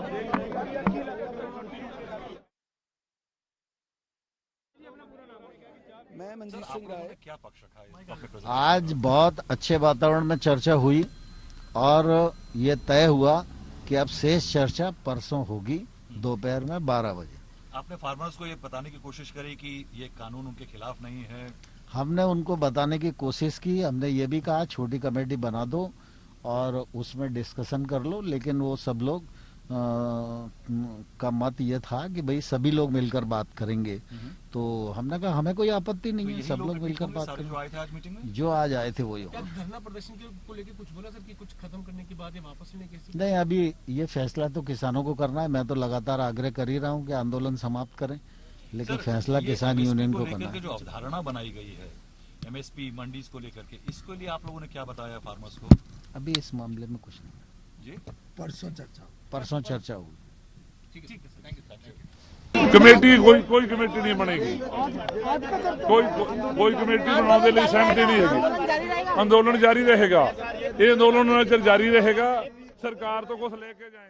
मैं मंजीत सिंह राय। क्या पक्ष रखा है? आज बहुत अच्छे वातावरण में चर्चा हुई और ये तय हुआ कि अब शेष चर्चा परसों होगी दोपहर में 12 बजे। आपने फार्मर्स को ये बताने की कोशिश करी कि ये कानून उनके खिलाफ नहीं है? हमने उनको बताने की कोशिश की। हमने ये भी कहा छोटी कमेटी बना दो और उसमें डिस्कशन कर लो, लेकिन वो सब लोग का मत ये था कि भाई सभी लोग मिलकर बात करेंगे। तो हमने कहा हमें कोई आपत्ति नहीं है, सब लोग मिलकर बात करेंगे। जो आए थे आज मीटिंग में, जो आज आए थे वही। धरना प्रदर्शन को लेकर कुछ बोला सर कि कुछ खत्म करने के बाद वापस लेने के? नहीं, अभी ये फैसला तो किसानों को करना है। मैं तो लगातार आग्रह कर ही रहा हूँ कि आंदोलन समाप्त करें, लेकिन फैसला किसान यूनियन को करना है। जो अवधारणा बनाई गई है MSP मंडीज को लेकर के, इसके लिए आप लोगों ने क्या बताया फार्मर्स को? अभी इस मामले में कुछ नहीं जी, परसों चर्चा होगी। ठीक है सर, थैंक यू। कमेटी कोई कमेटी नहीं बनेगी, कोई कमेटी बनाने के लिए सहमति नहीं होगी। आंदोलन जारी रहेगा, ये आंदोलन जारी रहेगा। सरकार तो कुछ लेके जाएंगे।